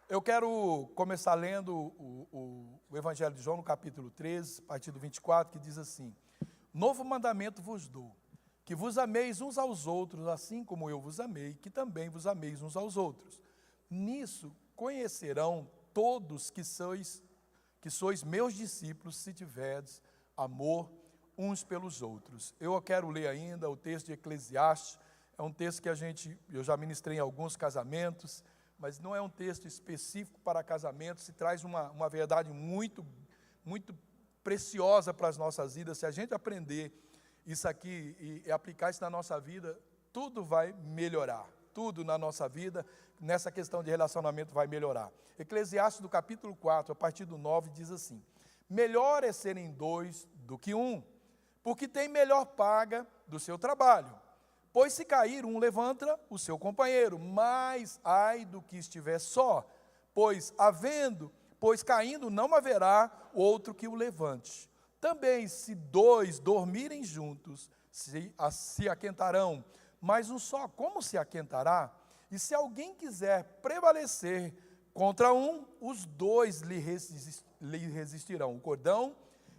Eu quero começar lendo o Evangelho de João, no capítulo 13, a partir do 24, que diz assim: Novo mandamento vos dou, que vos ameis uns aos outros, assim como eu vos amei, que também vos ameis uns aos outros. Nisso conhecerão todos que sois meus discípulos, se tiverdes amor uns pelos outros. Eu quero ler ainda o texto de Eclesiastes. É um texto que eu já ministrei em alguns casamentos, mas não é um texto específico para casamento. Se traz uma verdade muito, muito preciosa para as nossas vidas. Se a gente aprender isso aqui e aplicar isso na nossa vida, tudo vai melhorar. Tudo na nossa vida, nessa questão de relacionamento, vai melhorar. Eclesiastes, do capítulo 4, a partir do 9, diz assim: Melhor é serem dois do que um, porque tem melhor paga do seu trabalho. Pois se cair um, levanta o seu companheiro, mas ai do que estiver só, pois caindo não haverá outro que o levante. Também se dois dormirem juntos, se aquentarão, mas um só como se aquentará? E se alguém quiser prevalecer contra um, os dois lhe resistirão. O cordão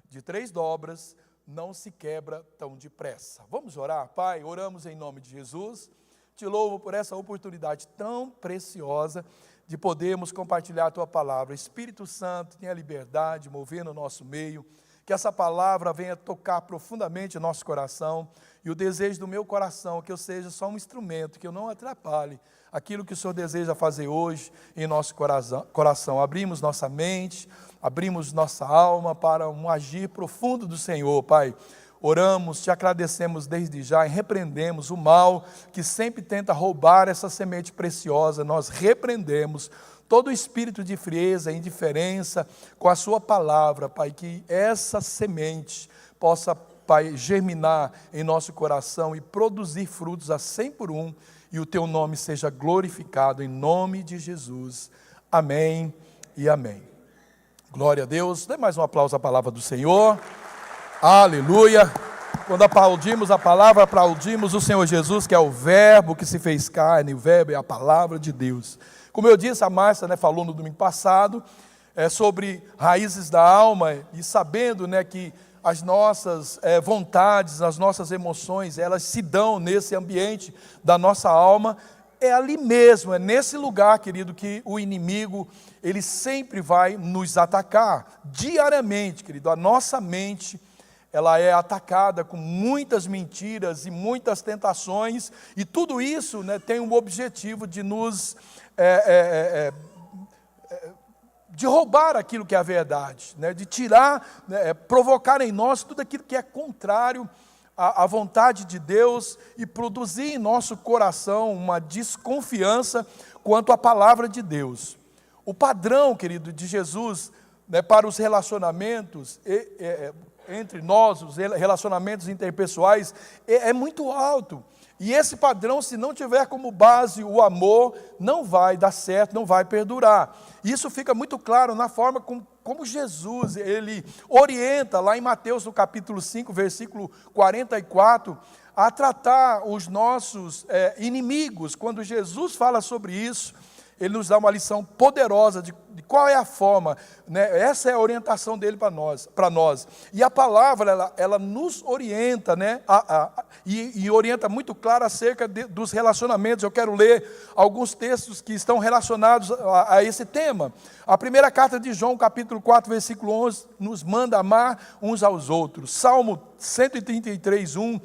de 3 dobras não se quebra tão depressa. Vamos orar? Pai, oramos em nome de Jesus. Te louvo por essa oportunidade tão preciosa de podermos compartilhar a Tua palavra. Espírito Santo, tenha liberdade de mover no nosso meio, que essa palavra venha tocar profundamente o nosso coração, e o desejo do meu coração é que eu seja só um instrumento, que eu não atrapalhe aquilo que o Senhor deseja fazer hoje em nosso coração. Abrimos nossa mente, abrimos nossa alma para um agir profundo do Senhor, Pai. Oramos, te agradecemos desde já e repreendemos o mal que sempre tenta roubar essa semente preciosa. Nós repreendemos todo espírito de frieza, indiferença com a sua palavra, Pai, que essa semente possa, Pai, germinar em nosso coração e produzir frutos a 100 por 1, e o Teu nome seja glorificado em nome de Jesus. Amém e amém. Glória a Deus. Dê mais um aplauso à palavra do Senhor. Aleluia. Quando aplaudimos a palavra, aplaudimos o Senhor Jesus, que é o verbo que se fez carne. O verbo é a palavra de Deus. Como eu disse, a Márcia falou no domingo passado sobre raízes da alma, e sabendo que as nossas vontades, as nossas emoções, elas se dão nesse ambiente da nossa alma. É ali mesmo, é nesse lugar, querido, que o inimigo, ele sempre vai nos atacar, diariamente, querido. A nossa mente, ela é atacada com muitas mentiras e muitas tentações, e tudo isso tem um objetivo de nos de roubar aquilo que é a verdade, de tirar, provocar em nós tudo aquilo que é contrário à vontade de Deus, e produzir em nosso coração uma desconfiança quanto à palavra de Deus. O padrão, querido, de Jesus para os relacionamentos entre nós, os relacionamentos interpessoais, é muito alto. E esse padrão, se não tiver como base o amor, não vai dar certo, não vai perdurar. Isso fica muito claro na forma como Jesus, ele orienta lá em Mateus, no capítulo 5, versículo 44, a tratar os nossos inimigos. Quando Jesus fala sobre isso, ele nos dá uma lição poderosa de qual é a forma, essa é a orientação dele para nós. E a palavra, ela nos orienta, e orienta muito claro acerca dos relacionamentos. Eu quero ler alguns textos que estão relacionados a esse tema. A primeira carta de João, capítulo 4, versículo 11, nos manda amar uns aos outros. Salmo 133, 1,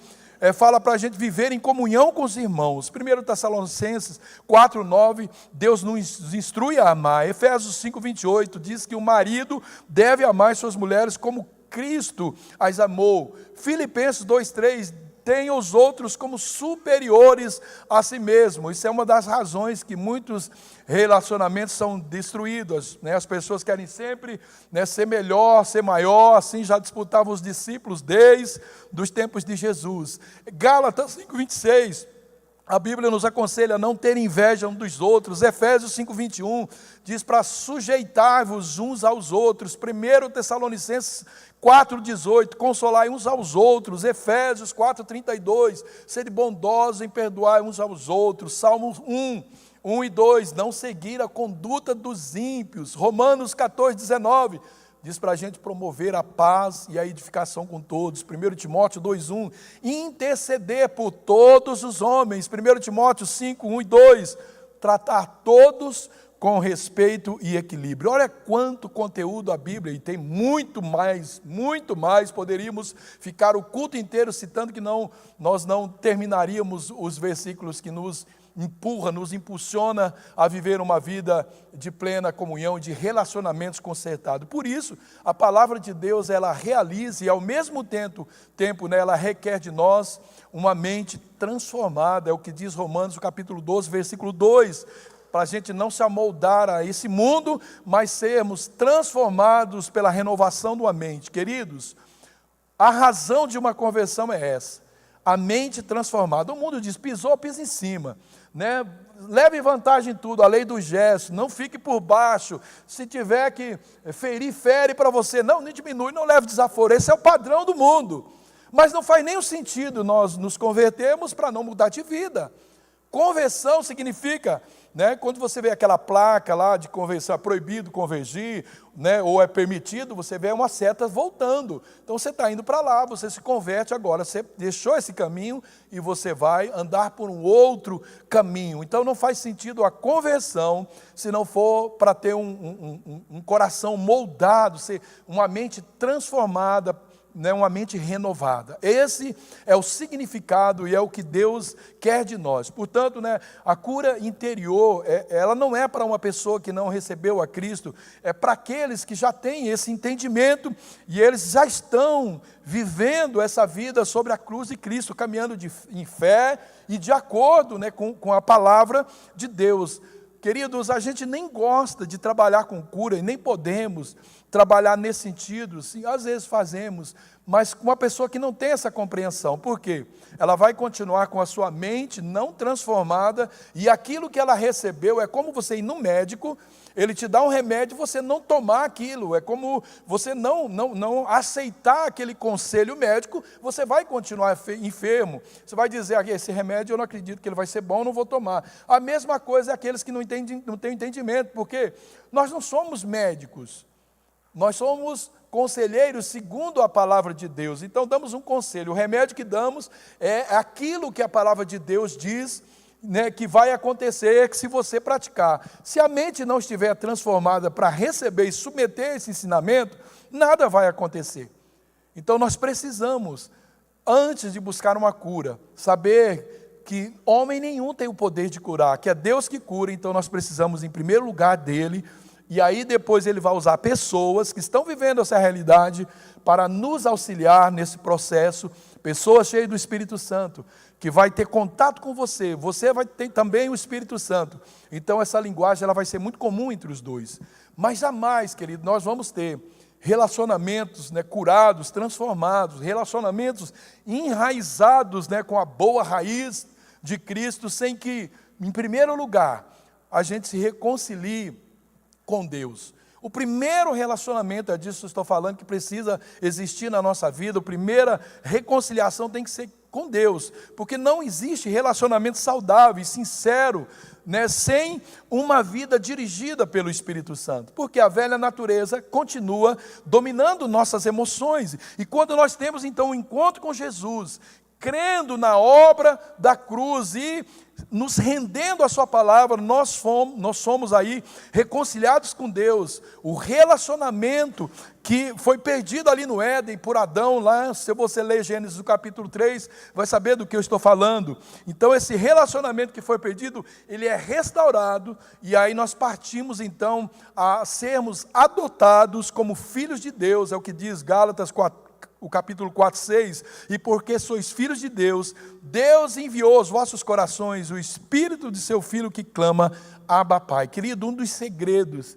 fala para a gente viver em comunhão com os irmãos. 1 Tessalonicenses 4, 9, Deus nos instrui a amar. Efésios 5, 28, diz que o marido deve amar suas mulheres como Cristo as amou. Filipenses 2, 3, tenha os outros como superiores a si mesmo. Isso é uma das razões que muitos relacionamentos são destruídos. As pessoas querem sempre ser melhor, ser maior. Assim já disputavam os discípulos desde os tempos de Jesus. Gálatas 5, 26, a Bíblia nos aconselha a não ter inveja um dos outros. Efésios 5, 21, diz para sujeitar-vos uns aos outros. 1 Tessalonicenses 4,18, consolai uns aos outros. Efésios 4,32, sede bondosos em perdoar uns aos outros. Salmo 1, 1 e 2, não seguir a conduta dos ímpios. Romanos 14, 19, diz para a gente promover a paz e a edificação com todos. 1 Timóteo 2, 1, interceder por todos os homens. 1 Timóteo 5, 1 e 2, tratar todos com respeito e equilíbrio. Olha quanto conteúdo a Bíblia, e tem muito mais, poderíamos ficar o culto inteiro citando que nós não terminaríamos os versículos que nos impulsiona a viver uma vida de plena comunhão, de relacionamentos concertados. Por isso, a palavra de Deus, ela realiza e ao mesmo tempo, né, ela requer de nós uma mente transformada, é o que diz Romanos, capítulo 12, versículo 2, para a gente não se amoldar a esse mundo, mas sermos transformados pela renovação de uma mente. Queridos, a razão de uma conversão é essa, a mente transformada. O mundo diz, pisou, pisa em cima, né? Leve vantagem em tudo, a lei do gesto, não fique por baixo, se tiver que ferir, fere para você, não diminui, não leve desaforo, esse é o padrão do mundo, mas não faz nenhum sentido nós nos convertermos para não mudar de vida. Conversão significa, né, quando você vê aquela placa lá de conversão, é proibido convergir, né, ou é permitido, você vê umas setas voltando. Então você está indo para lá, você se converte agora, você deixou esse caminho e você vai andar por um outro caminho. Então não faz sentido a conversão se não for para ter um coração moldado, ser uma mente transformada, né, uma mente renovada. Esse é o significado e é o que Deus quer de nós. Portanto, né, a cura interior, ela não é para uma pessoa que não recebeu a Cristo, é para aqueles que já têm esse entendimento e eles já estão vivendo essa vida sobre a cruz de Cristo, caminhando em fé e de acordo, né, com a palavra de Deus. Queridos, a gente nem gosta de trabalhar com cura e nem podemos trabalhar nesse sentido, sim, às vezes fazemos, mas com uma pessoa que não tem essa compreensão. Por quê? Ela vai continuar com a sua mente não transformada e aquilo que ela recebeu é como você ir no médico, ele te dá um remédio e você não tomar aquilo, é como você não aceitar aquele conselho médico, você vai continuar enfermo, você vai dizer, esse remédio eu não acredito que ele vai ser bom, não vou tomar. A mesma coisa é aqueles que não têm entendimento, porque nós não somos médicos, nós somos conselheiros segundo a palavra de Deus. Então damos um conselho, o remédio que damos é aquilo que a palavra de Deus diz, né, que vai acontecer se você praticar. Se a mente não estiver transformada para receber e submeter esse ensinamento, nada vai acontecer. Então nós precisamos, antes de buscar uma cura, saber que homem nenhum tem o poder de curar, que é Deus que cura, então nós precisamos em primeiro lugar dele. E aí depois ele vai usar pessoas que estão vivendo essa realidade para nos auxiliar nesse processo, pessoas cheias do Espírito Santo, que vai ter contato com você, você vai ter também o Espírito Santo. Então essa linguagem ela vai ser muito comum entre os dois. Mas jamais, querido, nós vamos ter relacionamentos, né, curados, transformados, relacionamentos enraizados, né, com a boa raiz de Cristo, sem que, em primeiro lugar, a gente se reconcilie com Deus. O primeiro relacionamento, é disso que eu estou falando, que precisa existir na nossa vida, a primeira reconciliação tem que ser com Deus, porque não existe relacionamento saudável e sincero, né, sem uma vida dirigida pelo Espírito Santo, porque a velha natureza continua dominando nossas emoções, e quando nós temos então um encontro com Jesus, crendo na obra da cruz e nos rendendo à sua palavra, nós somos aí reconciliados com Deus. O relacionamento que foi perdido ali no Éden por Adão, lá, se você ler Gênesis do capítulo 3, vai saber do que eu estou falando. Então esse relacionamento que foi perdido, ele é restaurado, e aí nós partimos então a sermos adotados como filhos de Deus, é o que diz Gálatas 4, o capítulo 4, 6, e porque sois filhos de Deus, Deus enviou aos vossos corações o Espírito de seu Filho que clama, Abba, Pai. Querido, um dos segredos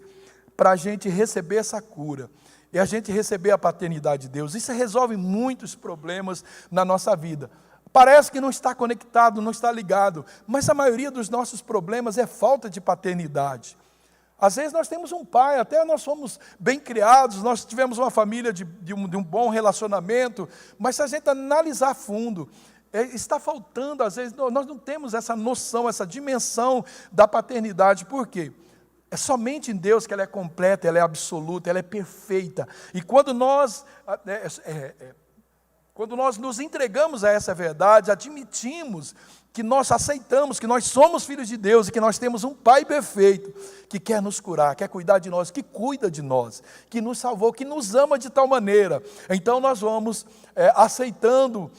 para a gente receber essa cura é a gente receber a paternidade de Deus. Isso resolve muitos problemas na nossa vida. Parece que não está conectado, não está ligado, mas a maioria dos nossos problemas é falta de paternidade. Às vezes nós temos um pai, até nós fomos bem criados, nós tivemos uma família de um bom relacionamento, mas se a gente analisar a fundo, está faltando, às vezes, nós não temos essa noção, essa dimensão da paternidade. Por quê? É somente em Deus que ela é completa, ela é absoluta, ela é perfeita. E quando nós nos entregamos a essa verdade, admitimos que nós aceitamos, que nós somos filhos de Deus e que nós temos um Pai perfeito, que quer nos curar, quer cuidar de nós, que cuida de nós, que nos salvou, que nos ama de tal maneira. Então nós vamos aceitando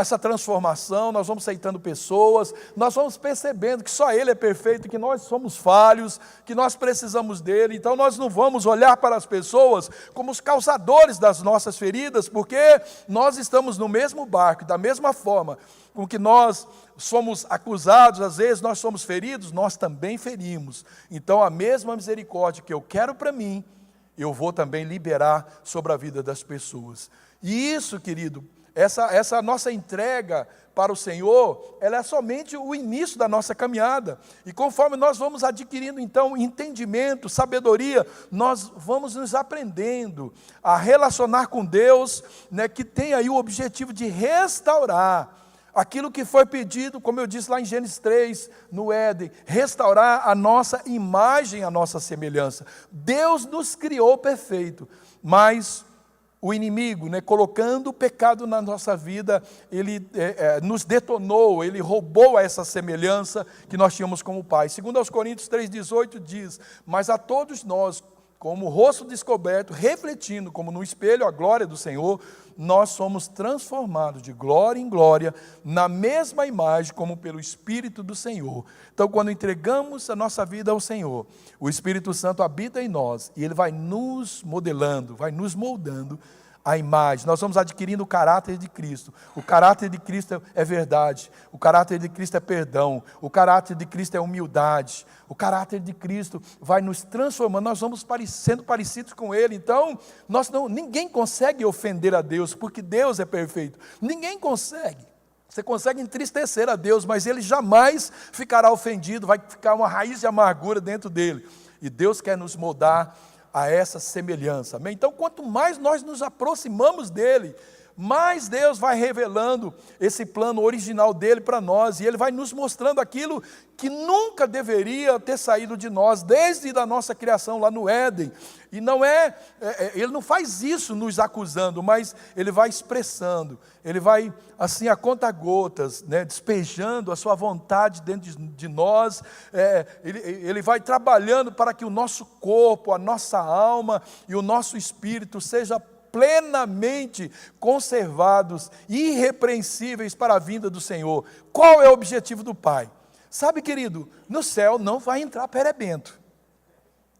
essa transformação, nós vamos aceitando pessoas, nós vamos percebendo que só Ele é perfeito, que nós somos falhos, que nós precisamos dEle. Então nós não vamos olhar para as pessoas como os causadores das nossas feridas, porque nós estamos no mesmo barco, da mesma forma com que nós somos acusados, às vezes nós somos feridos, nós também ferimos. Então a mesma misericórdia que eu quero para mim, eu vou também liberar sobre a vida das pessoas. E isso, querido, essa nossa entrega para o Senhor, ela é somente o início da nossa caminhada. E conforme nós vamos adquirindo, então, entendimento, sabedoria, nós vamos nos aprendendo a relacionar com Deus, né, que tem aí o objetivo de restaurar aquilo que foi pedido, como eu disse lá em Gênesis 3, no Éden, restaurar a nossa imagem, a nossa semelhança. Deus nos criou perfeito, mas o inimigo, né, colocando o pecado na nossa vida, ele nos detonou, ele roubou essa semelhança que nós tínhamos como Pai. Segundo aos Coríntios 3,18 diz: mas a todos nós, como o rosto descoberto, refletindo como no espelho a glória do Senhor, nós somos transformados de glória em glória, na mesma imagem como pelo Espírito do Senhor. Então, quando entregamos a nossa vida ao Senhor, o Espírito Santo habita em nós, e Ele vai nos modelando, vai nos moldando a imagem. Nós vamos adquirindo o caráter de Cristo. O caráter de Cristo é verdade, o caráter de Cristo é perdão, o caráter de Cristo é humildade, o caráter de Cristo vai nos transformando, nós vamos sendo parecidos com Ele. Então, ninguém consegue ofender a Deus, porque Deus é perfeito. Ninguém consegue. Você consegue entristecer a Deus, mas Ele jamais ficará ofendido, vai ficar uma raiz de amargura dentro dele. E Deus quer nos moldar a essa semelhança, amém? Então, quanto mais nós nos aproximamos dEle, mais Deus vai revelando esse plano original dEle para nós, e Ele vai nos mostrando aquilo que nunca deveria ter saído de nós, desde a nossa criação lá no Éden. E Ele não faz isso nos acusando, mas Ele vai expressando, Ele vai, assim, a conta-gotas, né, despejando a sua vontade dentro de nós. Ele vai trabalhando para que o nosso corpo, a nossa alma e o nosso espírito seja plenamente conservados, irrepreensíveis para a vinda do Senhor. Qual é o objetivo do Pai? Sabe, querido, no céu não vai entrar perebento,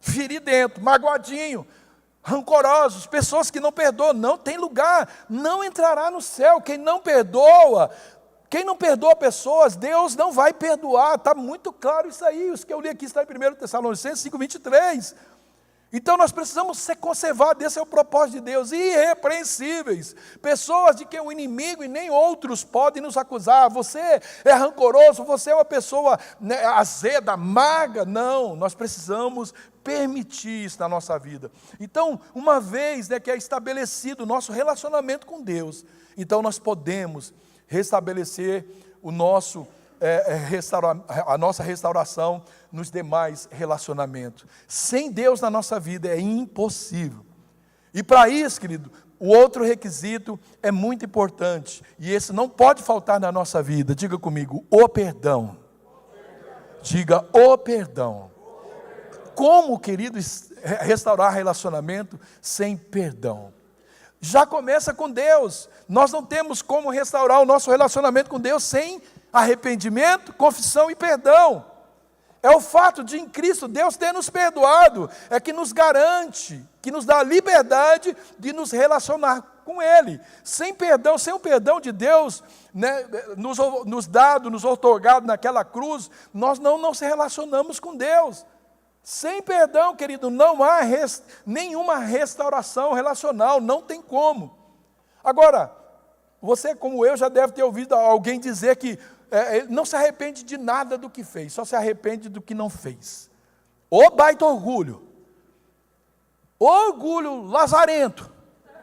feridento, magoadinho, rancorosos, pessoas que não perdoam, não tem lugar, não entrará no céu. Quem não perdoa pessoas, Deus não vai perdoar. Está muito claro isso aí. Os que eu li aqui está em 1 Tessalonicenses 5:23. Então nós precisamos ser conservados, esse é o propósito de Deus, irrepreensíveis, pessoas de quem o inimigo e nem outros podem nos acusar. Você é rancoroso, você é uma pessoa, né, azeda, amarga. Não, nós precisamos permitir isso na nossa vida. Então, uma vez, né, que é estabelecido o nosso relacionamento com Deus, então nós podemos restabelecer a nossa restauração nos demais relacionamentos. Sem Deus na nossa vida é impossível. E para isso, querido, o outro requisito é muito importante, e esse não pode faltar na nossa vida. Diga comigo: o perdão. Diga: o perdão. Como, querido, restaurar relacionamento sem perdão? Já começa com Deus. Nós não temos como restaurar o nosso relacionamento com Deus sem arrependimento, confissão e perdão. É o fato de, em Cristo, Deus ter nos perdoado, é que nos garante, que nos dá a liberdade de nos relacionar com Ele. Sem perdão, sem o perdão de Deus, né, nos dado, nos outorgado naquela cruz, nós não se relacionamos com Deus. Sem perdão, querido, não há nenhuma restauração relacional, não tem como. Agora, você, como eu, já deve ter ouvido alguém dizer que não se arrepende de nada do que fez, só se arrepende do que não fez. Ô baita orgulho, orgulho lazarento,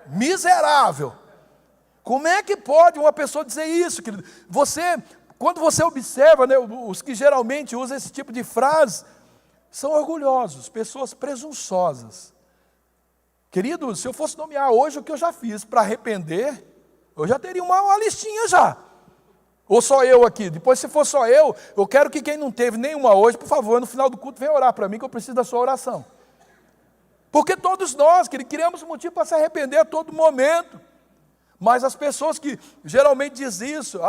miserável. Como é que pode uma pessoa dizer isso, querido? Quando você observa, né, os que geralmente usam esse tipo de frase, são orgulhosos, pessoas presunçosas. Querido, se eu fosse nomear hoje o que eu já fiz para arrepender, eu já teria uma listinha já. Ou só eu aqui? Depois, se for só eu quero que quem não teve nenhuma hoje, por favor, no final do culto, venha orar para mim, que eu preciso da sua oração. Porque todos nós, criamos um motivo para se arrepender a todo momento. Mas as pessoas que geralmente dizem isso,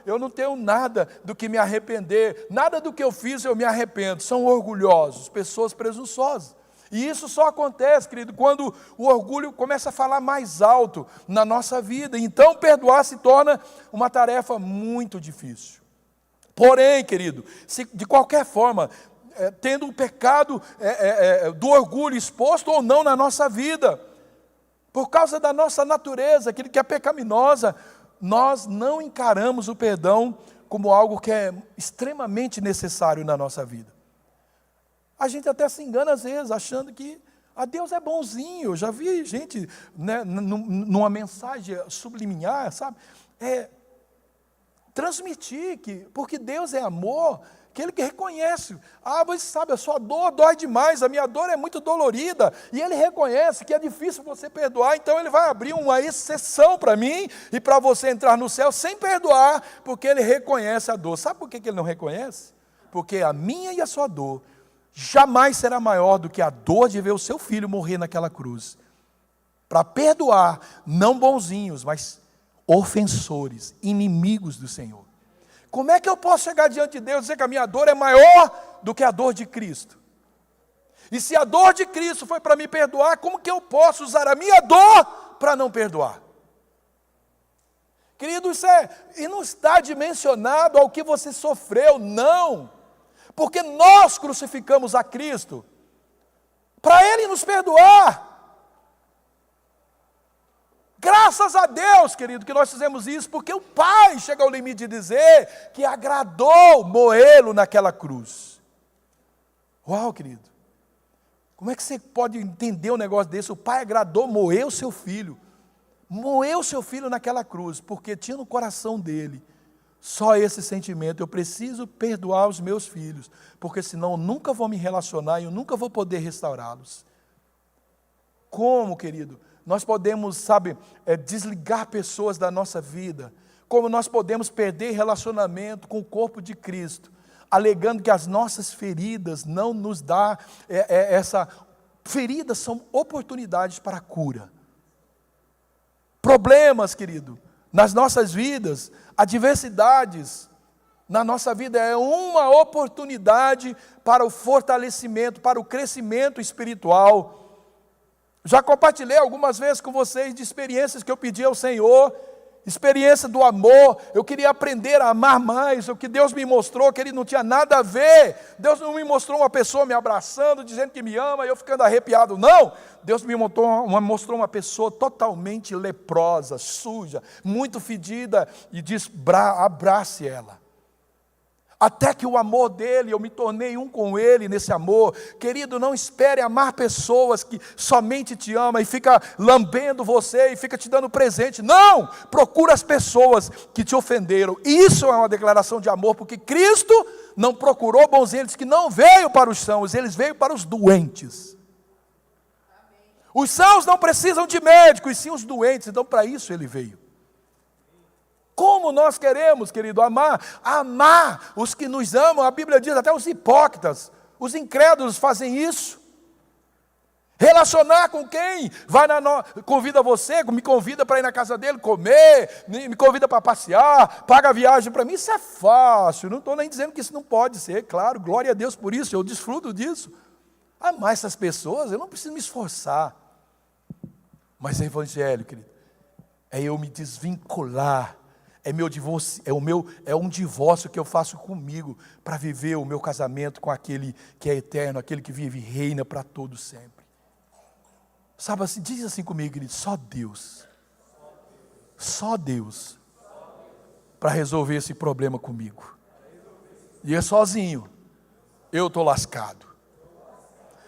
eu não tenho nada do que me arrepender, nada do que eu fiz eu me arrependo, são orgulhosos, pessoas presunçosas. E isso só acontece, querido, quando o orgulho começa a falar mais alto na nossa vida. Então, perdoar se torna uma tarefa muito difícil. Porém, querido, se de qualquer forma, tendo o pecado do orgulho exposto ou não na nossa vida, por causa da nossa natureza, aquilo que é pecaminosa, nós não encaramos o perdão como algo que é extremamente necessário na nossa vida. A gente até se engana às vezes, achando que Deus é bonzinho. Eu já vi gente, né, numa mensagem subliminar, sabe? Transmitir porque Deus é amor, que Ele que reconhece. Você sabe, a sua dor dói demais, a minha dor é muito dolorida. E Ele reconhece que é difícil você perdoar, então Ele vai abrir uma exceção para mim e para você entrar no céu sem perdoar, porque Ele reconhece a dor. Sabe por que Ele não reconhece? Porque a minha e a sua dor jamais será maior do que a dor de ver o seu filho morrer naquela cruz. Para perdoar, não bonzinhos, mas ofensores, inimigos do Senhor. Como é que eu posso chegar diante de Deus e dizer que a minha dor é maior do que a dor de Cristo? E se a dor de Cristo foi para me perdoar, como que eu posso usar a minha dor para não perdoar? Querido, e não está dimensionado ao que você sofreu, não. Porque nós crucificamos a Cristo para Ele nos perdoar. Graças a Deus, querido, que nós fizemos isso, porque o Pai chega ao limite de dizer que agradou moê-lo naquela cruz. Uau, querido. Como é que você pode entender um negócio desse? O Pai agradou moer o seu filho. Moeu o seu filho naquela cruz, porque tinha no coração dele só esse sentimento: eu preciso perdoar os meus filhos, porque senão eu nunca vou me relacionar e eu nunca vou poder restaurá-los. Como, querido, nós podemos, desligar pessoas da nossa vida? Como nós podemos perder relacionamento com o corpo de Cristo, alegando que as nossas feridas não nos dão feridas são oportunidades para a cura. Problemas, querido, nas nossas vidas, adversidades na nossa vida é uma oportunidade para o fortalecimento, para o crescimento espiritual. Já compartilhei algumas vezes com vocês de experiências que eu pedi ao Senhor, experiência do amor. Eu queria aprender a amar mais. O que Deus me mostrou, que Ele não tinha nada a ver. Deus não me mostrou uma pessoa me abraçando, dizendo que me ama, e eu ficando arrepiado. Não! Deus me mostrou uma pessoa totalmente leprosa, suja, muito fedida, e diz: abrace ela. Até que o amor dele, eu me tornei um com ele nesse amor. Querido, não espere amar pessoas que somente te amam e fica lambendo você e fica te dando presente. Não! Procura as pessoas que te ofenderam. Isso é uma declaração de amor, porque Cristo não procurou bonzinhos, ele disse que não veio para os sãos, ele veio para os doentes. Os sãos não precisam de médicos, sim os doentes, então para isso ele veio. Como nós queremos, querido, amar os que nos amam. A Bíblia diz até os hipócritas, os incrédulos fazem isso. Relacionar com quem convida você, me convida para ir na casa dele comer, me convida para passear, paga a viagem para mim, isso é fácil. Não estou nem dizendo que isso não pode ser, claro, glória a Deus por isso, eu desfruto disso. Amar essas pessoas, eu não preciso me esforçar. Mas é evangelho, querido, é eu me desvincular. É um divórcio que eu faço comigo para viver o meu casamento com aquele que é eterno, aquele que vive e reina para todo sempre. Sabe assim, diz assim comigo, querido: só Deus para resolver esse problema comigo. E sozinho, eu estou lascado.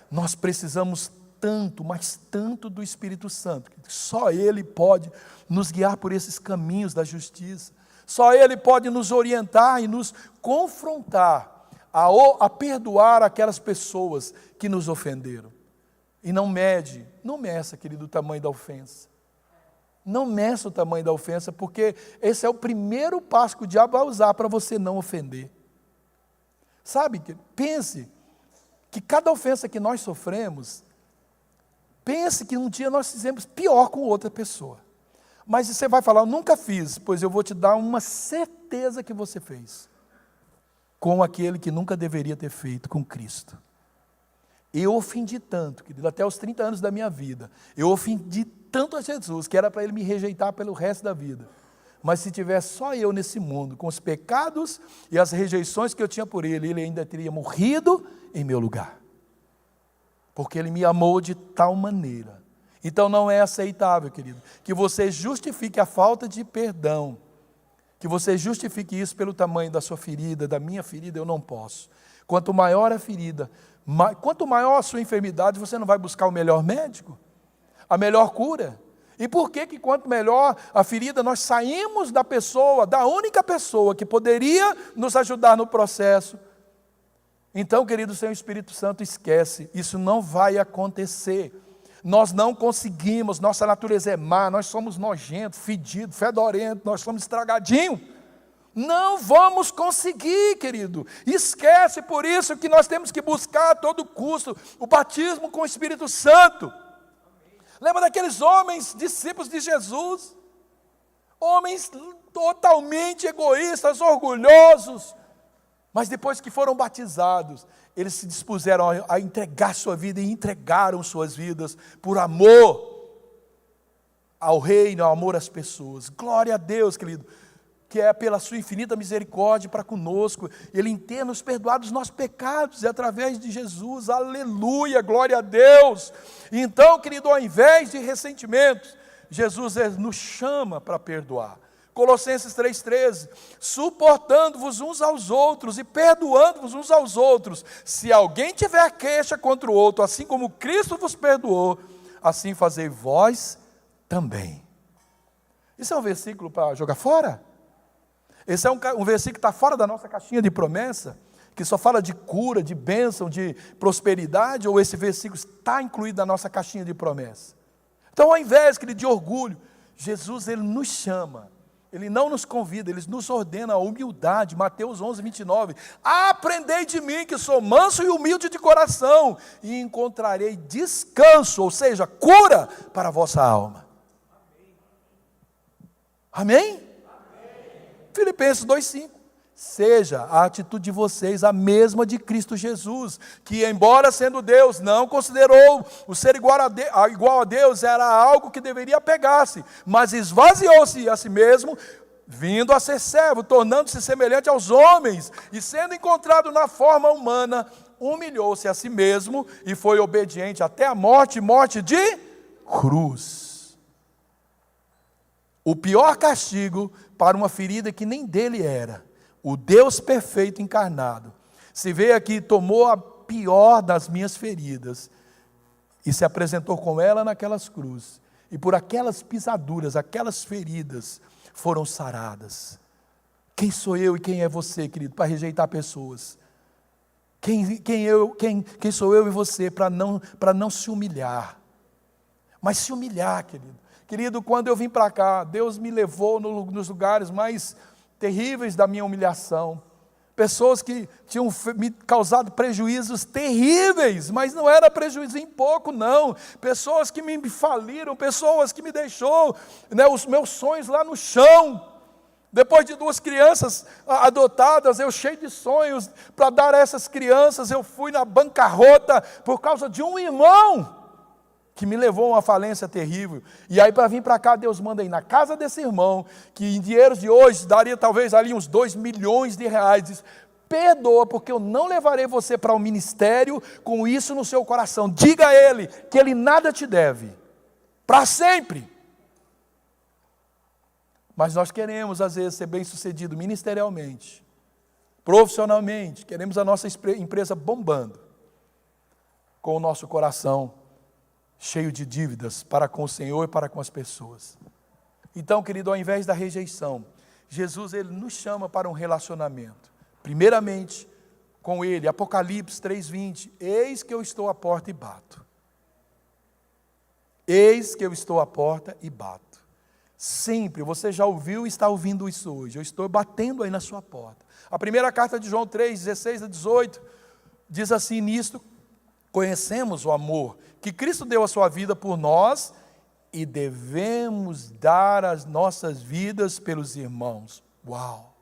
Nós precisamos tanto, mas tanto do Espírito Santo. Só Ele pode nos guiar por esses caminhos da justiça. Só Ele pode nos orientar e nos confrontar a perdoar aquelas pessoas que nos ofenderam. E não meça, querido, o tamanho da ofensa. Não meça o tamanho da ofensa, porque esse é o primeiro passo que o diabo vai usar para você não ofender. Sabe, pense que cada ofensa que nós sofremos, pense que um dia nós fizemos pior com outra pessoa. Mas você vai falar, eu nunca fiz, pois eu vou te dar uma certeza que você fez. Com aquele que nunca deveria ter feito, com Cristo. Eu ofendi tanto, querido, até os 30 anos da minha vida. Eu ofendi tanto a Jesus, que era para Ele me rejeitar pelo resto da vida. Mas se tivesse só eu nesse mundo, com os pecados e as rejeições que eu tinha por Ele, Ele ainda teria morrido em meu lugar. Porque Ele me amou de tal maneira. Então não é aceitável, querido, que você justifique a falta de perdão, que você justifique isso pelo tamanho da sua ferida, da minha ferida, eu não posso. Quanto maior a ferida, quanto maior a sua enfermidade, você não vai buscar o melhor médico, a melhor cura. E por que quanto melhor a ferida, nós saímos da pessoa, da única pessoa que poderia nos ajudar no processo? Então, querido, sem o Espírito Santo, esquece, isso não vai acontecer. Nós não conseguimos, nossa natureza é má, nós somos nojentos, fedidos, fedorentos, nós somos estragadinhos. Não vamos conseguir, querido. Esquece, por isso que nós temos que buscar a todo custo o batismo com o Espírito Santo. Lembra daqueles homens, discípulos de Jesus? Homens totalmente egoístas, orgulhosos. Mas depois que foram batizados, eles se dispuseram a entregar sua vida e entregaram suas vidas por amor ao reino, ao amor às pessoas. Glória a Deus, querido, que é pela sua infinita misericórdia para conosco, Ele em ter nos perdoado os nossos pecados, e através de Jesus, aleluia, glória a Deus. Então, querido, ao invés de ressentimentos, Jesus nos chama para perdoar. Colossenses 3,13, suportando-vos uns aos outros e perdoando-vos uns aos outros, se alguém tiver queixa contra o outro, assim como Cristo vos perdoou, assim fazei vós também. Isso é um versículo para jogar fora? Esse é um versículo que está fora da nossa caixinha de promessa, que só fala de cura, de bênção, de prosperidade, ou esse versículo está incluído na nossa caixinha de promessa? Então, ao invés, querido, de orgulho, Jesus, Ele nos chama. Ele não nos convida, Ele nos ordena a humildade. Mateus 11, 29. Aprendei de mim, que sou manso e humilde de coração, e encontrarei descanso, ou seja, cura para a vossa alma. Amém? Filipenses 2,5. Seja a atitude de vocês a mesma de Cristo Jesus, que embora sendo Deus, não considerou o ser igual a Deus, era algo que deveria apegar-se, mas esvaziou-se a si mesmo, vindo a ser servo, tornando-se semelhante aos homens, e sendo encontrado na forma humana, humilhou-se a si mesmo, e foi obediente até a morte, morte de cruz. O pior castigo para uma ferida que nem dele era. O Deus perfeito encarnado, se veio aqui, tomou a pior das minhas feridas, e se apresentou com ela naquelas cruzes, e por aquelas pisaduras, aquelas feridas, foram saradas. Quem sou eu e quem é você, querido, para rejeitar pessoas? Quem sou eu e você para não se humilhar? Mas se humilhar, querido. Querido, quando eu vim para cá, Deus me levou nos lugares mais terríveis da minha humilhação, pessoas que tinham me causado prejuízos terríveis, mas não era prejuízo em pouco não, pessoas que me faliram, pessoas que me deixou, os meus sonhos lá no chão, depois de 2 crianças adotadas, eu cheio de sonhos para dar a essas crianças, eu fui na bancarrota por causa de um irmão, que me levou a uma falência terrível, e aí para vir para cá, Deus manda ir na casa desse irmão, que em dinheiros de hoje, daria talvez ali uns 2 milhões de reais, diz, perdoa, porque eu não levarei você para o ministério com isso no seu coração, diga a ele, que ele nada te deve, para sempre. Mas nós queremos às vezes ser bem sucedido ministerialmente, profissionalmente, queremos a nossa empresa bombando, com o nosso coração cheio de dívidas para com o Senhor e para com as pessoas. Então, querido, ao invés da rejeição, Jesus ele nos chama para um relacionamento. Primeiramente, com Ele, Apocalipse 3:20, eis que eu estou à porta e bato. Eis que eu estou à porta e bato. Sempre, você já ouviu e está ouvindo isso hoje, eu estou batendo aí na sua porta. A primeira carta de João 3:16-18, diz assim: nisto conhecemos o amor, que Cristo deu a sua vida por nós, e devemos dar as nossas vidas pelos irmãos. Uau!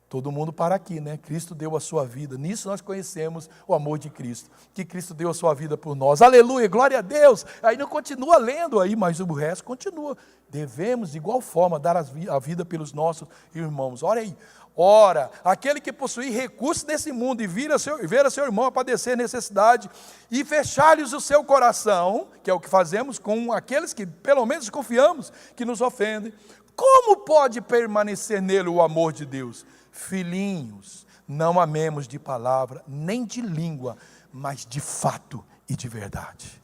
Todo mundo para aqui, né? Cristo deu a sua vida. Nisso nós conhecemos o amor de Cristo. Que Cristo deu a sua vida por nós. Aleluia, glória a Deus. Aí não continua lendo aí, mas o resto continua. Devemos de igual forma dar a vida pelos nossos irmãos. Olha aí. Ora, aquele que possui recursos nesse mundo e ver a seu irmão a padecer necessidade e fechar-lhes o seu coração, que é o que fazemos com aqueles que pelo menos confiamos que nos ofendem, como pode permanecer nele o amor de Deus? Filhinhos, não amemos de palavra, nem de língua, mas de fato e de verdade.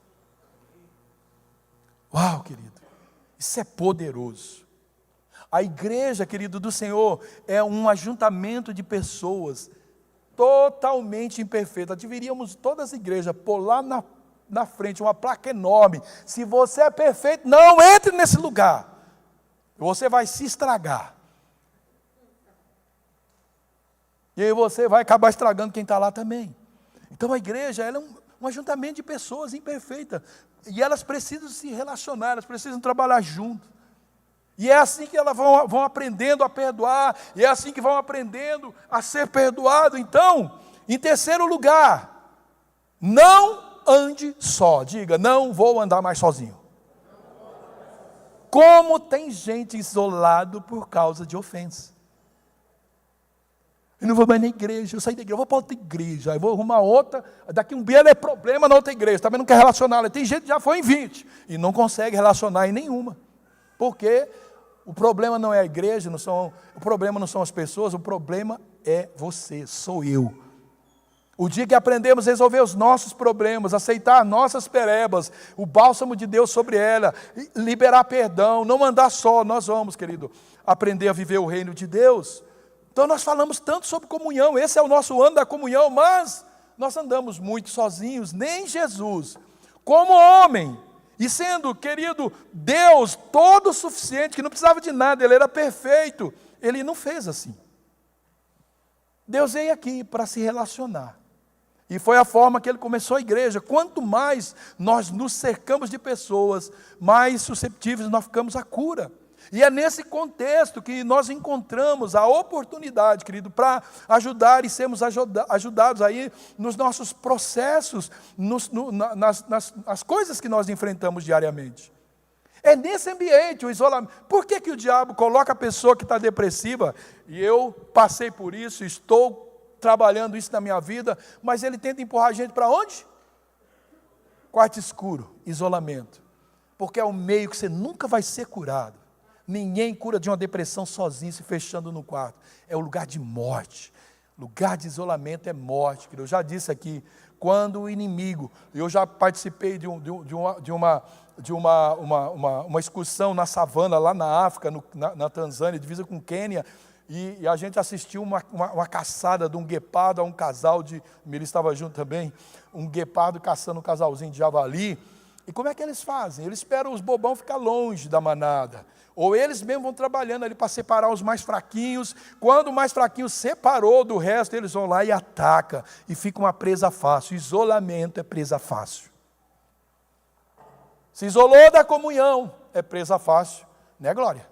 Uau, querido, isso é poderoso. A igreja, querido, do Senhor é um ajuntamento de pessoas totalmente imperfeitas. Deveríamos, todas as igrejas, pôr lá na frente uma placa enorme: se você é perfeito, não entre nesse lugar, você vai se estragar. E aí você vai acabar estragando quem está lá também. Então a igreja ela é um ajuntamento de pessoas imperfeitas. E elas precisam se relacionar, elas precisam trabalhar junto. E é assim que elas vão aprendendo a perdoar, e é assim que vão aprendendo a ser perdoado. Então, em terceiro lugar, não ande só. Diga, não vou andar mais sozinho. Como tem gente isolado por causa de ofensa. Eu não vou mais na igreja, eu saí da igreja, eu vou para outra igreja, aí vou arrumar outra, daqui um dia é problema na outra igreja, também não quer relacionar, tem gente que já foi em 20 e não consegue relacionar em nenhuma, porque o problema não é a igreja, o problema não são as pessoas, o problema é você, sou eu. O dia que aprendemos a resolver os nossos problemas, aceitar nossas perebas, o bálsamo de Deus sobre ela, liberar perdão, não andar só, nós vamos, querido, aprender a viver o reino de Deus. Então nós falamos tanto sobre comunhão, esse é o nosso ano da comunhão, mas nós andamos muito sozinhos, nem Jesus, como homem, e sendo, querido, Deus todo suficiente, que não precisava de nada, Ele era perfeito, Ele não fez assim. Deus veio aqui para se relacionar, e foi a forma que Ele começou a igreja. Quanto mais nós nos cercamos de pessoas, mais susceptíveis nós ficamos à cura. E é nesse contexto que nós encontramos a oportunidade, querido, para ajudar e sermos ajudados aí nos nossos processos, nas coisas que nós enfrentamos diariamente. É nesse ambiente, o isolamento. Por que o diabo coloca a pessoa que está depressiva, e eu passei por isso, estou trabalhando isso na minha vida, mas ele tenta empurrar a gente para onde? Quarto escuro, isolamento. Porque é um meio que você nunca vai ser curado. Ninguém cura de uma depressão sozinho, se fechando no quarto. É o lugar de morte. Lugar de isolamento é morte. Eu já disse aqui, quando o inimigo... Eu já participei de uma excursão na savana, lá na África, na Tanzânia, divisa com Quênia, e a gente assistiu uma caçada de um guepardo a um casal de... Ele estava junto também, um guepardo caçando um casalzinho de javali. E como é que eles fazem? Eles esperam os bobão ficar longe da manada. Ou eles mesmos vão trabalhando ali para separar os mais fraquinhos. Quando o mais fraquinho separou do resto, eles vão lá e atacam. E fica uma presa fácil. Isolamento é presa fácil. Se isolou da comunhão, é presa fácil. Né, Glória?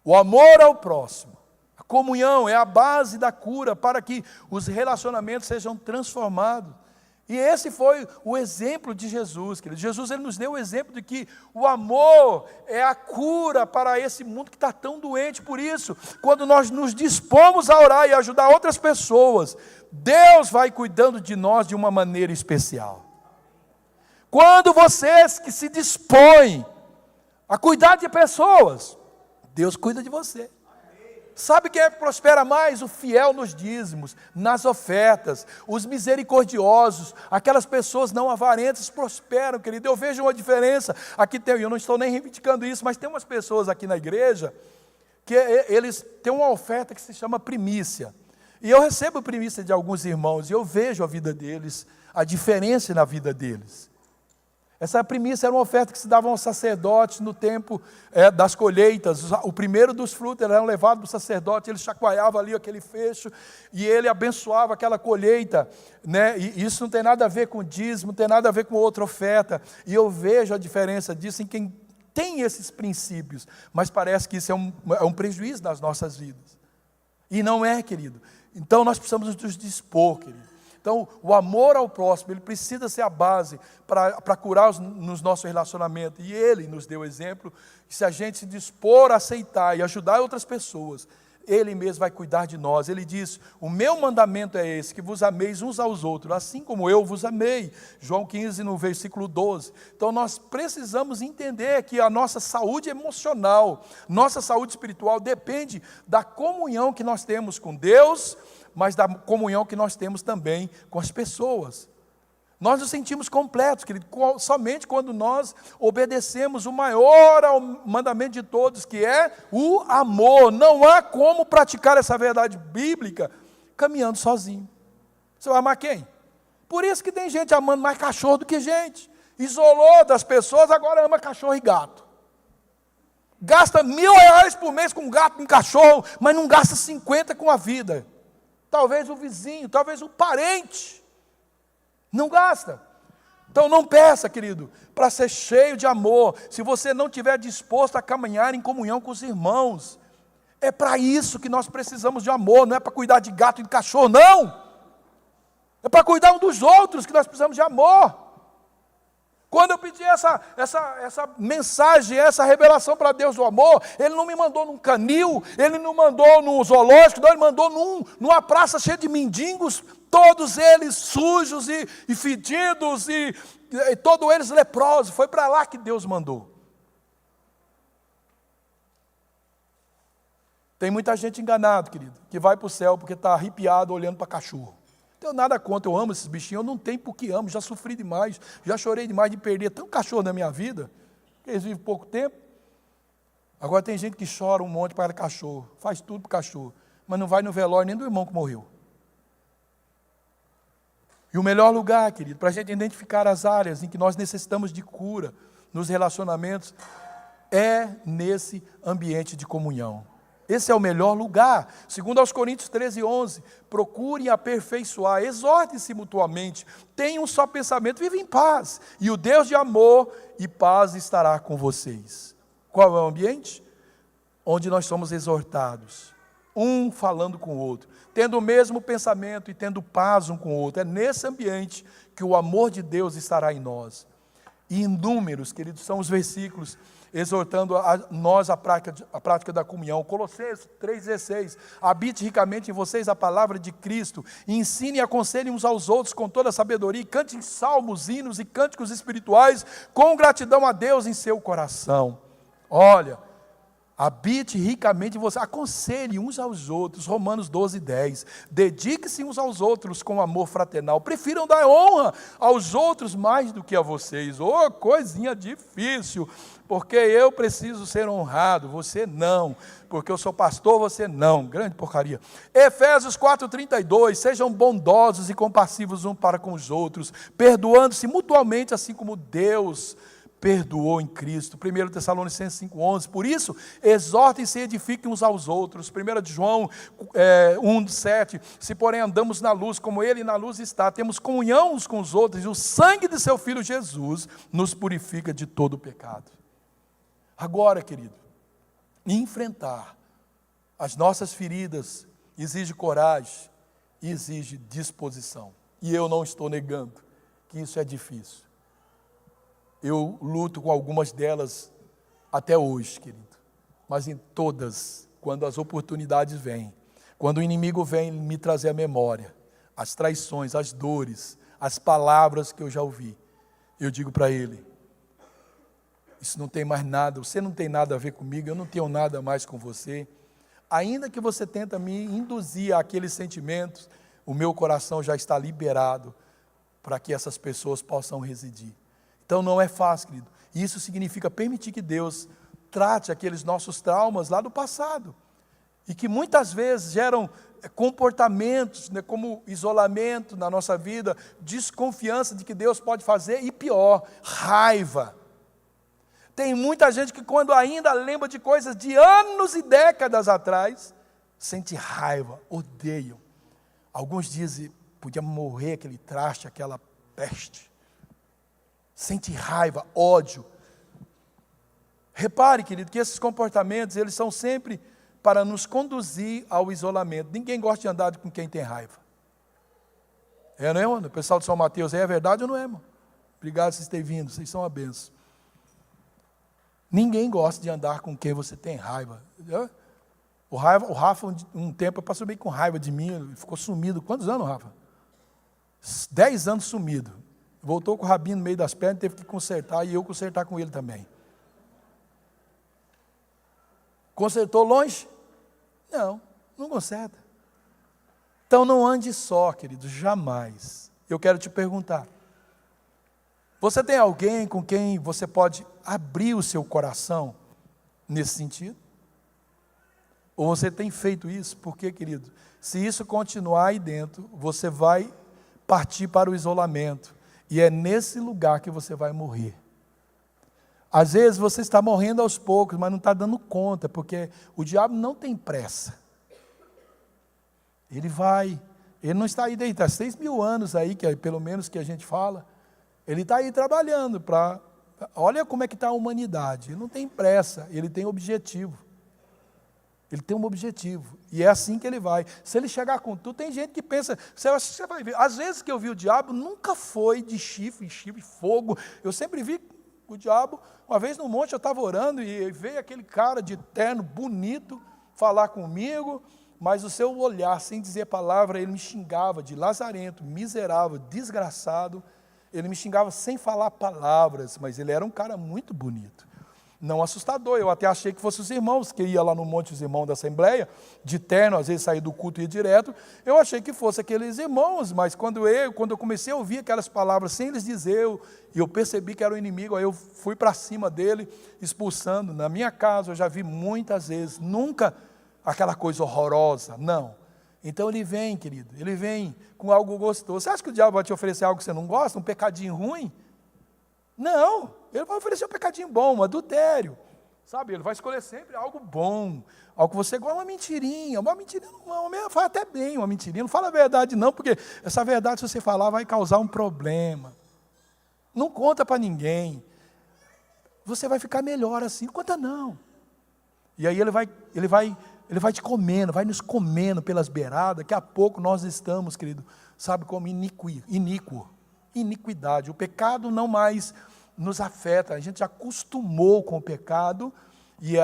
O amor ao próximo. A comunhão é a base da cura para que os relacionamentos sejam transformados. E esse foi o exemplo de Jesus, querido. Jesus ele nos deu o exemplo de que o amor é a cura para esse mundo que está tão doente. Por isso, quando nós nos dispomos a orar e ajudar outras pessoas, Deus vai cuidando de nós de uma maneira especial. Quando vocês que se dispõem a cuidar de pessoas, Deus cuida de você. Sabe quem é que prospera mais? O fiel nos dízimos, nas ofertas, os misericordiosos, aquelas pessoas não avarentas prosperam, querido. Eu vejo uma diferença. Aqui tem, eu não estou nem reivindicando isso, mas tem umas pessoas aqui na igreja que eles têm uma oferta que se chama primícia. E eu recebo primícia de alguns irmãos e eu vejo a vida deles, a diferença na vida deles. Essa primícia era uma oferta que se dava aos sacerdotes no tempo das colheitas. O primeiro dos frutos era levado para o sacerdote, ele chacoalhava ali aquele fecho e ele abençoava aquela colheita, né? E isso não tem nada a ver com dízimo, não tem nada a ver com outra oferta. E eu vejo a diferença disso em quem tem esses princípios, mas parece que isso é um prejuízo nas nossas vidas. E não é, querido. Então nós precisamos nos dispor, querido. Então, o amor ao próximo, ele precisa ser a base para curar nos nossos relacionamentos. E ele nos deu exemplo, que se a gente se dispor a aceitar e ajudar outras pessoas, ele mesmo vai cuidar de nós. Ele diz, o meu mandamento é esse, que vos ameis uns aos outros, assim como eu vos amei. João 15, no versículo 12. Então, nós precisamos entender que a nossa saúde emocional, nossa saúde espiritual, depende da comunhão que nós temos com Deus, mas da comunhão que nós temos também com as pessoas. Nós nos sentimos completos, querido, somente quando nós obedecemos o maior mandamento de todos, que é o amor. Não há como praticar essa verdade bíblica caminhando sozinho. Você vai amar quem? Por isso que tem gente amando mais cachorro do que gente. Isolou das pessoas, agora ama cachorro e gato. Gasta R$1.000 por mês com gato e cachorro, mas não gasta 50 com a vida. Talvez o vizinho, talvez o parente. Não gasta. Então não peça, querido, para ser cheio de amor, se você não estiver disposto a caminhar em comunhão com os irmãos. É para isso que nós precisamos de amor, não é para cuidar de gato e de cachorro, não. É para cuidar um dos outros que nós precisamos de amor. Quando eu pedi essa mensagem, essa revelação para Deus do amor, Ele não me mandou num canil, Ele não mandou num zoológico, não, Ele mandou numa praça cheia de mendigos, todos eles sujos e fedidos, e todos eles leprosos. Foi para lá que Deus mandou. Tem muita gente enganada, querido, que vai para o céu porque está arrepiado olhando para cachorro. Não tenho nada contra, eu amo esses bichinhos, eu não tenho porque amo, já sofri demais, já chorei demais de perder tanto cachorro na minha vida, que eles vivem pouco tempo. Agora tem gente que chora um monte para cachorro, faz tudo para cachorro, mas não vai no velório nem do irmão que morreu. E o melhor lugar, querido, para a gente identificar as áreas em que nós necessitamos de cura nos relacionamentos, é nesse ambiente de comunhão. Esse é o melhor lugar. Segundo aos Coríntios 13:11, procurem aperfeiçoar, exortem-se mutuamente, tenham um só pensamento, vivem em paz, e o Deus de amor e paz estará com vocês. Qual é o ambiente? Onde nós somos exortados, um falando com o outro, tendo o mesmo pensamento e tendo paz um com o outro. É nesse ambiente que o amor de Deus estará em nós. E inúmeros, queridos, são os versículos exortando a nós a prática da comunhão. Colossenses 3,16, habite ricamente em vocês a palavra de Cristo, e ensine e aconselhem uns aos outros com toda a sabedoria, e cantem salmos, hinos e cânticos espirituais, com gratidão a Deus em seu coração. Olha, habite ricamente em você, aconselhe uns aos outros, Romanos 12:10, dedique-se uns aos outros com amor fraternal, prefiram dar honra aos outros mais do que a vocês. Oh, coisinha difícil, porque eu preciso ser honrado, você não, porque eu sou pastor, você não, grande porcaria. Efésios 4:32, sejam bondosos e compassivos uns para com os outros, perdoando-se mutuamente, assim como Deus perdoou em Cristo. 1 Tessalonicenses 5:11, por isso, exortem-se e edifiquem uns aos outros. 1 João 1:7, se porém andamos na luz, como Ele na luz está, temos comunhão uns com os outros, e o sangue de seu Filho Jesus nos purifica de todo o pecado. Agora, querido, enfrentar as nossas feridas exige coragem e exige disposição. E eu não estou negando que isso é difícil. Eu luto com algumas delas até hoje, querido. Mas em todas, quando as oportunidades vêm, quando o inimigo vem me trazer a memória, as traições, as dores, as palavras que eu já ouvi, eu digo para ele, isso não tem mais nada, você não tem nada a ver comigo, eu não tenho nada mais com você. ainda que você tenta me induzir àqueles sentimentos, o meu coração já está liberado para que essas pessoas possam residir. Então não é fácil, querido. Isso significa permitir que Deus trate aqueles nossos traumas lá do passado, e que muitas vezes geram comportamentos, né, como isolamento na nossa vida, desconfiança de que Deus pode fazer, e pior, raiva. Tem muita gente que quando ainda lembra de coisas de anos e décadas atrás, sente raiva, odeiam. Alguns dizem, podia morrer aquele traste, aquela peste. Sente raiva, ódio. Repare, querido, que esses comportamentos, eles são sempre para nos conduzir ao isolamento. Ninguém gosta de andar com quem tem raiva. Não é, mano? O pessoal de São Mateus, é verdade ou não é, irmão? Obrigado por vocês terem vindo, vocês são uma benção. Ninguém gosta de andar com quem você tem raiva. O Rafa, um tempo, passou bem com raiva de mim, ele ficou sumido. Quantos anos, Rafa? 10 anos sumido. Voltou com o rabinho no meio das pernas, teve que consertar, e eu consertar com ele também. Consertou longe? Não, não conserta. Então não ande só, querido, jamais. Eu quero te perguntar, você tem alguém com quem você pode abrir o seu coração nesse sentido? Ou você tem feito isso? Porque, querido, se isso continuar aí dentro, você vai partir para o isolamento. E é nesse lugar que você vai morrer. Às vezes você está morrendo aos poucos, mas não está dando conta, porque o diabo não tem pressa. Ele não está aí deitado, 6.000 anos aí, que é pelo menos que a gente fala, ele está aí trabalhando para... Olha como é que está a humanidade, ele não tem pressa, ele tem objetivo. Ele tem um objetivo, e é assim que ele vai. Se ele chegar com tudo, tem gente que pensa, você vai ver, às vezes que eu vi o diabo, nunca foi de chifre, fogo. Eu sempre vi o diabo, uma vez no monte eu estava orando, e veio aquele cara de terno bonito falar comigo, mas o seu olhar, sem dizer palavra, ele me xingava de lazarento, miserável, desgraçado. Ele me xingava sem falar palavras, mas ele era um cara muito bonito. Não assustador, eu até achei que fossem os irmãos, que ia lá no monte, os irmãos da Assembleia, de terno, às vezes saía do culto e ia direto, eu achei que fossem aqueles irmãos, mas quando eu comecei a ouvir aquelas palavras sem eles dizer, e eu percebi que era o inimigo, aí eu fui para cima dele, expulsando. Na minha casa eu já vi muitas vezes, nunca aquela coisa horrorosa, não. Então ele vem, querido, ele vem com algo gostoso. Você acha que o diabo vai te oferecer algo que você não gosta, um pecadinho ruim? Não, ele vai oferecer um pecadinho bom, um adultério, sabe? Ele vai escolher sempre algo bom, algo que você gosta, uma mentirinha não, faz até bem uma mentirinha, não fala a verdade não, porque essa verdade, se você falar, vai causar um problema. Não conta para ninguém, você vai ficar melhor assim, não conta não. E aí ele vai te comendo, vai nos comendo pelas beiradas, daqui a pouco nós estamos, querido, sabe como iniquidade, o pecado não mais nos afeta, a gente já acostumou com o pecado, e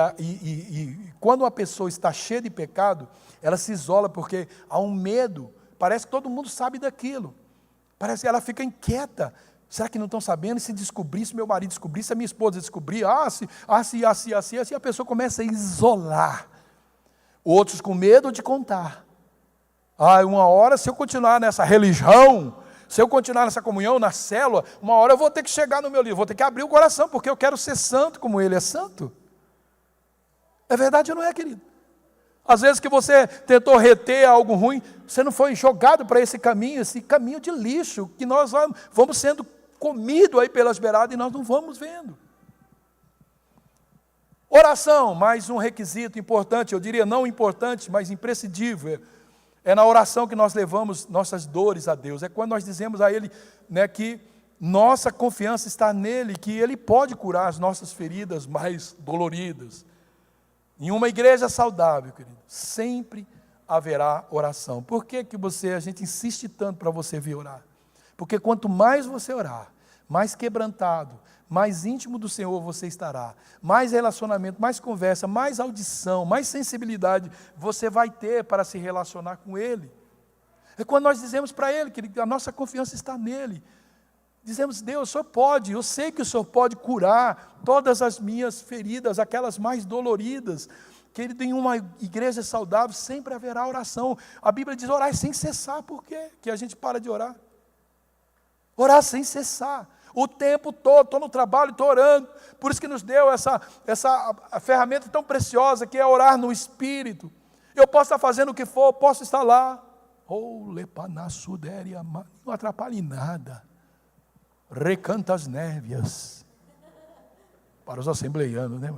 quando uma pessoa está cheia de pecado, ela se isola porque há um medo, parece que todo mundo sabe daquilo, parece que ela fica inquieta, será que não estão sabendo? Se descobrir, se meu marido descobrir, se a minha esposa descobrir, assim, a pessoa começa a isolar, outros com medo de contar, uma hora se eu continuar nessa religião, se eu continuar nessa comunhão, na célula, uma hora eu vou ter que chegar no meu livro, vou ter que abrir o coração, porque eu quero ser santo como ele é santo. É verdade ou não é, querido? Às vezes que você tentou reter algo ruim, você não foi jogado para esse caminho de lixo, que nós vamos sendo comidos aí pelas beiradas e nós não vamos vendo. Oração, mais um requisito importante, eu diria não importante, mas imprescindível. É na oração que nós levamos nossas dores a Deus. É quando nós dizemos a Ele, né, que nossa confiança está nele, que Ele pode curar as nossas feridas mais doloridas. Em uma igreja saudável, querido, sempre haverá oração. Por que a gente insiste tanto para você vir orar? Porque quanto mais você orar, mais quebrantado, mais íntimo do Senhor você estará, mais relacionamento, mais conversa, mais audição, mais sensibilidade você vai ter para se relacionar com Ele. É quando nós dizemos para Ele que a nossa confiança está nele. Dizemos, Deus, o Senhor pode, eu sei que o Senhor pode curar todas as minhas feridas, aquelas mais doloridas, Querido, em uma igreja saudável sempre haverá oração. A Bíblia diz orar sem cessar. Por quê que a gente para de orar? Orar sem cessar. O tempo todo, estou no trabalho, estou orando. Por isso que nos deu essa ferramenta tão preciosa que é orar no Espírito. Eu posso estar fazendo o que for, posso estar lá. Não atrapalhe nada. Recanta as névias. Para os assembleianos, né?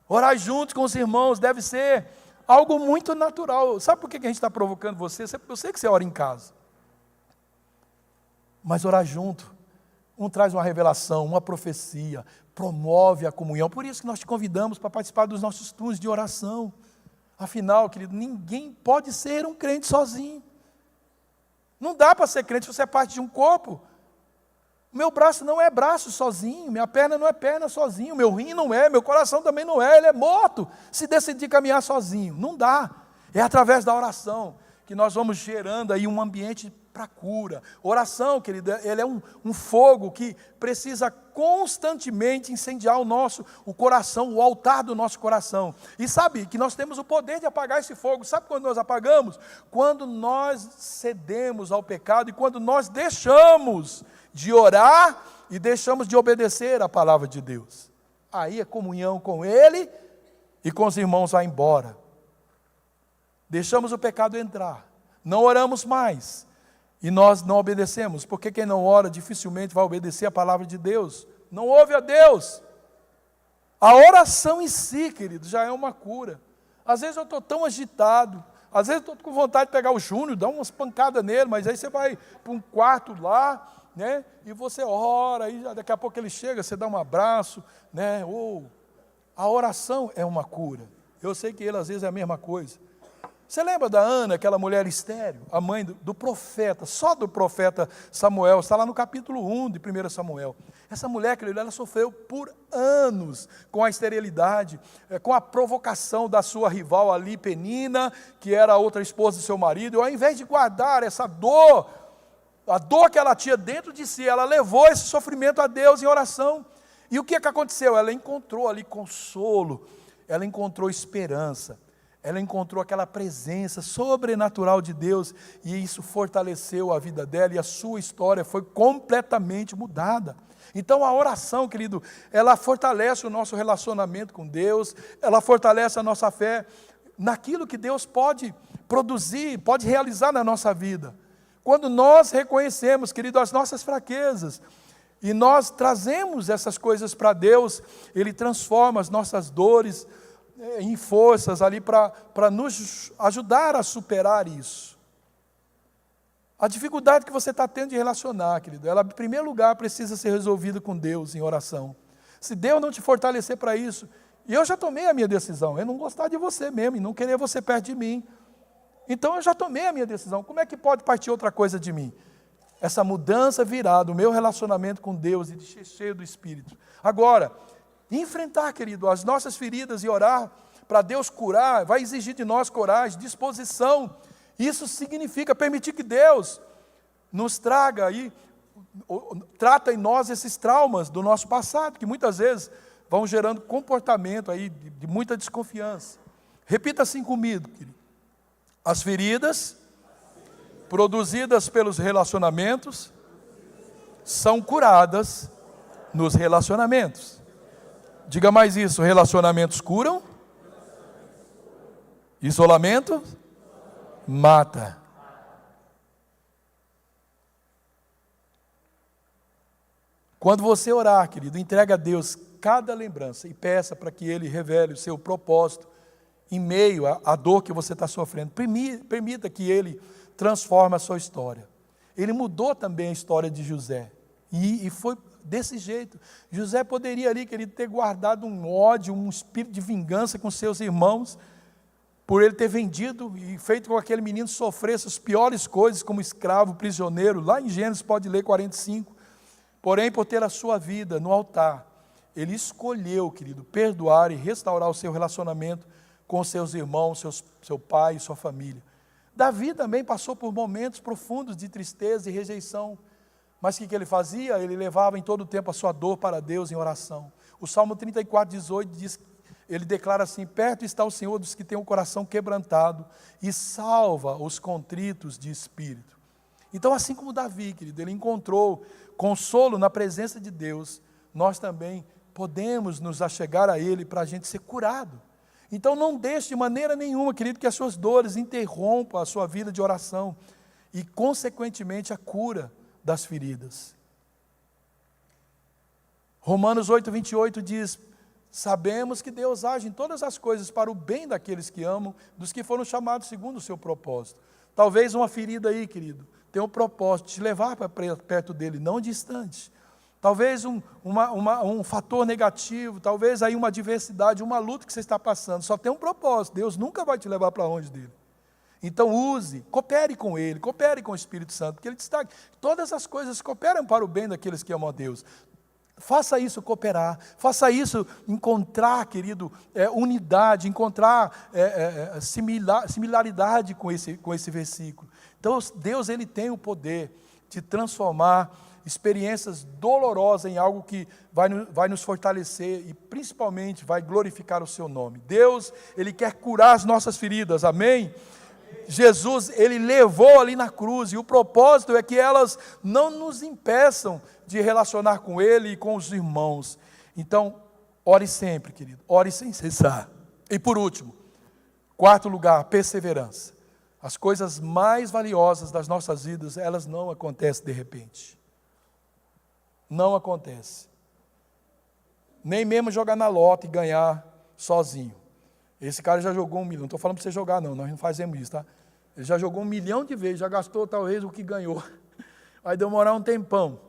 Orar junto com os irmãos deve ser algo muito natural. Sabe por que a gente está provocando você? Eu sei que você ora em casa. Mas orar junto, um traz uma revelação, uma profecia, promove a comunhão. Por isso que nós te convidamos para participar dos nossos turnos de oração. Afinal, querido, ninguém pode ser um crente sozinho. Não dá para ser crente se você é parte de um corpo. O meu braço não é braço sozinho, minha perna não é perna sozinho, meu rim não é, meu coração também não é, ele é morto se decidir caminhar sozinho. Não dá. É através da oração que nós vamos gerando aí um ambiente para cura. Oração, querida, ele é um fogo que precisa constantemente incendiar o coração, o altar do nosso coração. E sabe que nós temos o poder de apagar esse fogo. Sabe quando nós apagamos? Quando nós cedemos ao pecado e quando nós deixamos de orar e deixamos de obedecer a palavra de Deus. Aí a comunhão com Ele e com os irmãos vai embora. Deixamos o pecado entrar, não oramos mais. E nós não obedecemos, porque quem não ora dificilmente vai obedecer a palavra de Deus. Não ouve a Deus. A oração em si, querido, já é uma cura. Às vezes eu estou tão agitado, às vezes eu estou com vontade de pegar o Júnior, dar umas pancadas nele, mas aí você vai para um quarto lá, né? E você ora, e daqui a pouco ele chega, você dá um abraço, né? A oração é uma cura. Eu sei que ele às vezes é a mesma coisa. Você lembra da Ana, aquela mulher estéril, a mãe do profeta, só do profeta Samuel, está lá no capítulo 1 de 1 Samuel. Essa mulher, querido, ela sofreu por anos com a esterilidade, com a provocação da sua rival ali, Penina, que era a outra esposa do seu marido, e ao invés de guardar essa dor, a dor que ela tinha dentro de si, ela levou esse sofrimento a Deus em oração. E o que aconteceu? Ela encontrou ali consolo, ela encontrou esperança. Ela encontrou aquela presença sobrenatural de Deus e isso fortaleceu a vida dela e a sua história foi completamente mudada. Então a oração, querido, ela fortalece o nosso relacionamento com Deus, ela fortalece a nossa fé naquilo que Deus pode produzir, pode realizar na nossa vida. Quando nós reconhecemos, querido, as nossas fraquezas e nós trazemos essas coisas para Deus, Ele transforma as nossas dores em forças ali para nos ajudar a superar isso. A dificuldade que você está tendo de relacionar, querido, ela em primeiro lugar precisa ser resolvida com Deus em oração. Se Deus não te fortalecer para isso, e eu já tomei a minha decisão, eu não gostar de você mesmo, e não querer você perto de mim. Então eu já tomei a minha decisão, como é que pode partir outra coisa de mim? Essa mudança virá do meu relacionamento com Deus e de cheio do Espírito. Agora, enfrentar, querido, as nossas feridas e orar para Deus curar, vai exigir de nós coragem, disposição. Isso significa permitir que Deus nos traga aí, trata em nós esses traumas do nosso passado, que muitas vezes vão gerando comportamento aí de muita desconfiança. Repita assim comigo, querido. As feridas produzidas pelos relacionamentos são curadas nos relacionamentos. Diga mais isso, relacionamentos curam, isolamento mata. Quando você orar, querido, entregue a Deus cada lembrança e peça para que Ele revele o seu propósito em meio à dor que você está sofrendo. Permita que Ele transforme a sua história. Ele mudou também a história de José e foi desse jeito. José poderia ali, querido, ter guardado um ódio, um espírito de vingança com seus irmãos, por ele ter vendido e feito com que aquele menino sofresse as piores coisas como escravo, prisioneiro. Lá em Gênesis pode ler 45. Porém, por ter a sua vida no altar, ele escolheu, querido, perdoar e restaurar o seu relacionamento com seus irmãos, seu pai e sua família. Davi também passou por momentos profundos de tristeza e rejeição. Mas o que ele fazia? Ele levava em todo o tempo a sua dor para Deus em oração. O Salmo 34, 18 diz ele declara assim: perto está o Senhor dos que têm o coração quebrantado e salva os contritos de espírito. Então, assim como Davi, querido, ele encontrou consolo na presença de Deus, nós também podemos nos achegar a Ele para a gente ser curado. Então, não deixe de maneira nenhuma, querido, que as suas dores interrompam a sua vida de oração e, consequentemente, a cura das feridas. Romanos 8:28 diz: sabemos que Deus age em todas as coisas para o bem daqueles que amam, dos que foram chamados segundo o seu propósito. Talvez uma ferida aí, querido, tenha o propósito de te levar para perto dele, não distante. Talvez um fator negativo, talvez aí uma adversidade, uma luta que você está passando, só tem um propósito: Deus nunca vai te levar para longe dele. Então use, coopere com ele, coopere com o Espírito Santo, porque ele está, todas as coisas cooperam para o bem daqueles que amam a Deus. Faça isso cooperar, faça isso encontrar, querido, unidade, encontrar similaridade com esse versículo. Então, Deus, ele tem o poder de transformar experiências dolorosas em algo que vai nos fortalecer e, principalmente, vai glorificar o seu nome. Deus, ele quer curar as nossas feridas, amém? Jesus, ele levou ali na cruz, e o propósito é que elas não nos impeçam de relacionar com ele e com os irmãos. Então, ore sempre, querido, ore sem cessar. E por último, quarto lugar, perseverança. As coisas mais valiosas das nossas vidas, elas não acontecem de repente. Não acontece. Nem mesmo jogar na lota e ganhar sozinho. Esse cara já jogou 1 milhão, não estou falando para você jogar não, nós não fazemos isso, tá? Ele já jogou 1 milhão de vezes, já gastou talvez o que ganhou. Vai demorar um tempão.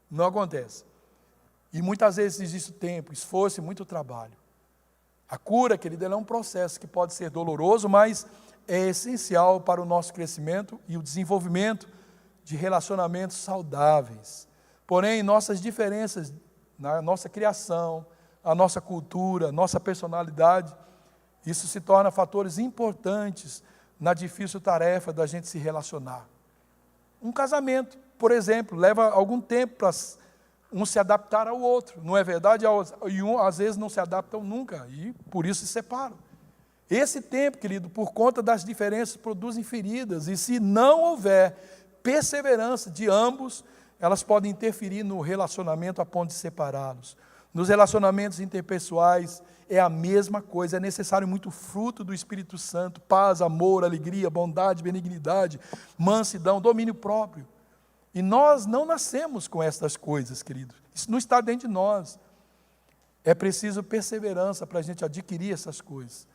Não acontece. E muitas vezes existe tempo, esforço e muito trabalho. A cura, querido, ela é um processo que pode ser doloroso, mas é essencial para o nosso crescimento e o desenvolvimento de relacionamentos saudáveis. Porém, nossas diferenças na nossa criação, a nossa cultura, a nossa personalidade, isso se torna fatores importantes na difícil tarefa da gente se relacionar. Um casamento, por exemplo, leva algum tempo para um se adaptar ao outro, não é verdade? E às vezes não se adaptam nunca, e por isso se separam. Esse tempo, querido, por conta das diferenças, produzem feridas, e se não houver perseverança de ambos, elas podem interferir no relacionamento a ponto de separá-los. Nos relacionamentos interpessoais é a mesma coisa, é necessário muito fruto do Espírito Santo: paz, amor, alegria, bondade, benignidade, mansidão, domínio próprio. E nós não nascemos com essas coisas, queridos. Isso não está dentro de nós. É preciso perseverança para a gente adquirir essas coisas.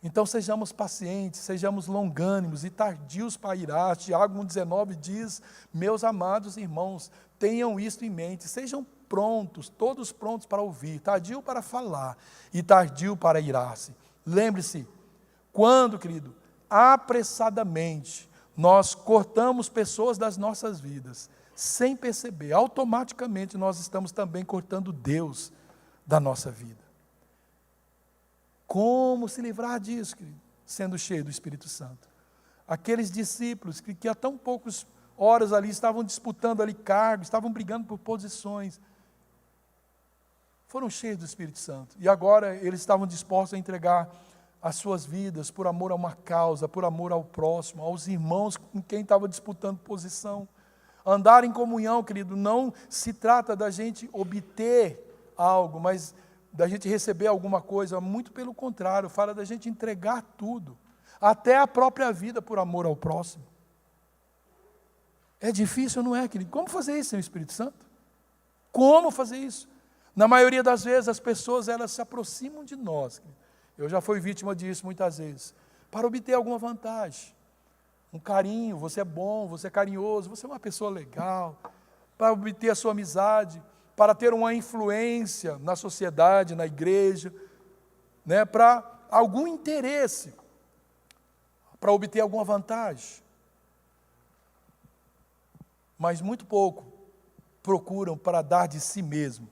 Então sejamos pacientes, sejamos longânimos e tardios para irar. Tiago 1,19 diz: meus amados irmãos, tenham isto em mente, sejam prontos, todos prontos para ouvir, tardio para falar e tardio para irar-se. Lembre-se, quando, querido, apressadamente nós cortamos pessoas das nossas vidas, sem perceber, automaticamente nós estamos também cortando Deus da nossa vida. Como se livrar disso, querido? Sendo cheio do Espírito Santo. Aqueles discípulos que há tão poucas horas ali estavam disputando ali cargos, estavam brigando por posições, foram cheios do Espírito Santo. E agora eles estavam dispostos a entregar as suas vidas por amor a uma causa, por amor ao próximo, aos irmãos com quem estava disputando posição. Andar em comunhão, querido, não se trata da gente obter algo, mas da gente receber alguma coisa, muito pelo contrário, fala da gente entregar tudo, até a própria vida por amor ao próximo. É difícil, não é, querido? Como fazer isso sem o Espírito Santo? Como fazer isso? Na maioria das vezes as pessoas, elas se aproximam de nós, querido. Eu já fui vítima disso muitas vezes, para obter alguma vantagem, um carinho: você é bom, você é carinhoso, você é uma pessoa legal, para obter a sua amizade, para ter uma influência na sociedade, na igreja, né, para algum interesse, para obter alguma vantagem. Mas muito pouco procuram para dar de si mesmo.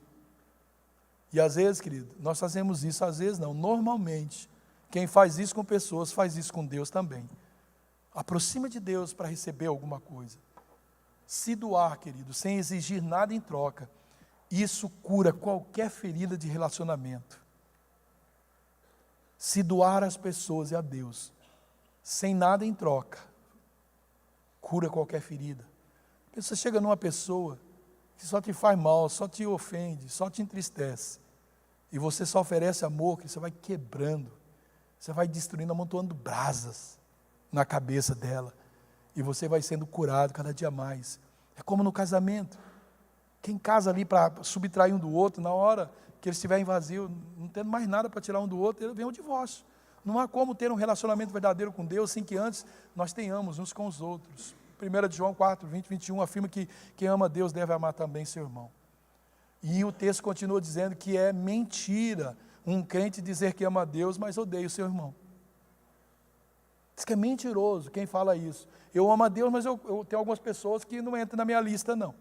E às vezes, querido, nós fazemos isso, às vezes não, normalmente. Quem faz isso com pessoas, faz isso com Deus também. Aproxima de Deus para receber alguma coisa. Se doar, querido, sem exigir nada em troca, isso cura qualquer ferida de relacionamento. se doar às pessoas e a Deus, sem nada em troca, cura qualquer ferida. Você chega numa pessoa que só te faz mal, só te ofende, só te entristece, e você só oferece amor, que você vai quebrando, você vai destruindo, amontoando brasas na cabeça dela, e você vai sendo curado cada dia mais. É como no casamento. Quem casa ali para subtrair um do outro, na hora que eles estiverem vazio, não tendo mais nada para tirar um do outro, vem o divórcio. Não há como ter um relacionamento verdadeiro com Deus sem que antes nós tenhamos uns com os outros. 1 João 4, 20, 21 afirma que quem ama Deus deve amar também seu irmão. E o texto continua dizendo que é mentira um crente dizer que ama a Deus, mas odeia o seu irmão. Diz que é mentiroso quem fala isso. Eu amo a Deus, mas eu tenho algumas pessoas que não entram na minha lista, não.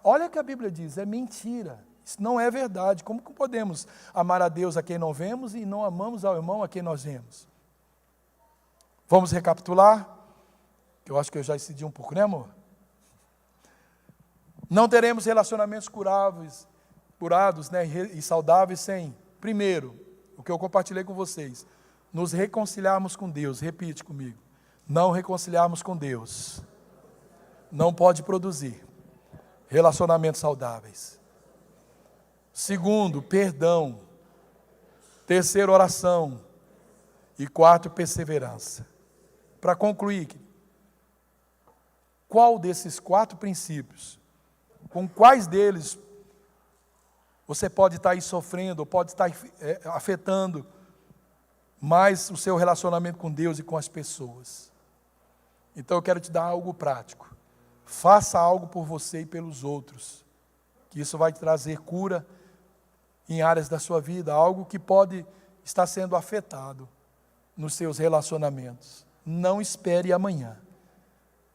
Olha o que a Bíblia diz, é mentira. Isso não é verdade. Como que podemos amar a Deus a quem não vemos e não amamos ao irmão a quem nós vemos? Vamos recapitular? Eu acho que eu já excedi um pouco, né, amor? Não teremos relacionamentos curados, né, e saudáveis sem, primeiro, o que eu compartilhei com vocês, nos reconciliarmos com Deus. Repite comigo. Não reconciliarmos com Deus não pode produzir relacionamentos saudáveis. Segundo, perdão. Terceiro, oração. E quarto, perseverança. Para concluir, qual desses 4 princípios, com quais deles você pode estar aí sofrendo, ou pode estar afetando mais o seu relacionamento com Deus e com as pessoas? Então eu quero te dar algo prático. Faça algo por você e pelos outros, que isso vai te trazer cura em áreas da sua vida, algo que pode estar sendo afetado nos seus relacionamentos. Não espere amanhã,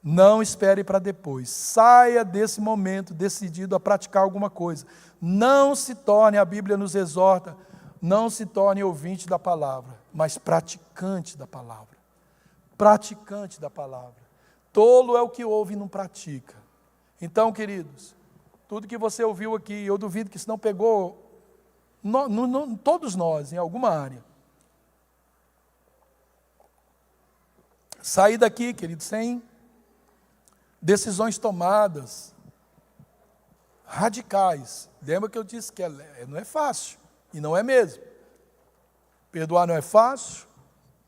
não espere para depois, saia desse momento decidido a praticar alguma coisa. Não se torne, a Bíblia nos exorta, não se torne ouvinte da palavra, mas praticante da palavra. Praticante da palavra. Tolo é o que ouve e não pratica. Então, queridos, tudo que você ouviu aqui, eu duvido que isso não pegou todos nós, em alguma área. Sair daqui, querido, sem decisões tomadas, radicais. Lembra que eu disse que não é fácil, e não é mesmo. Perdoar não é fácil,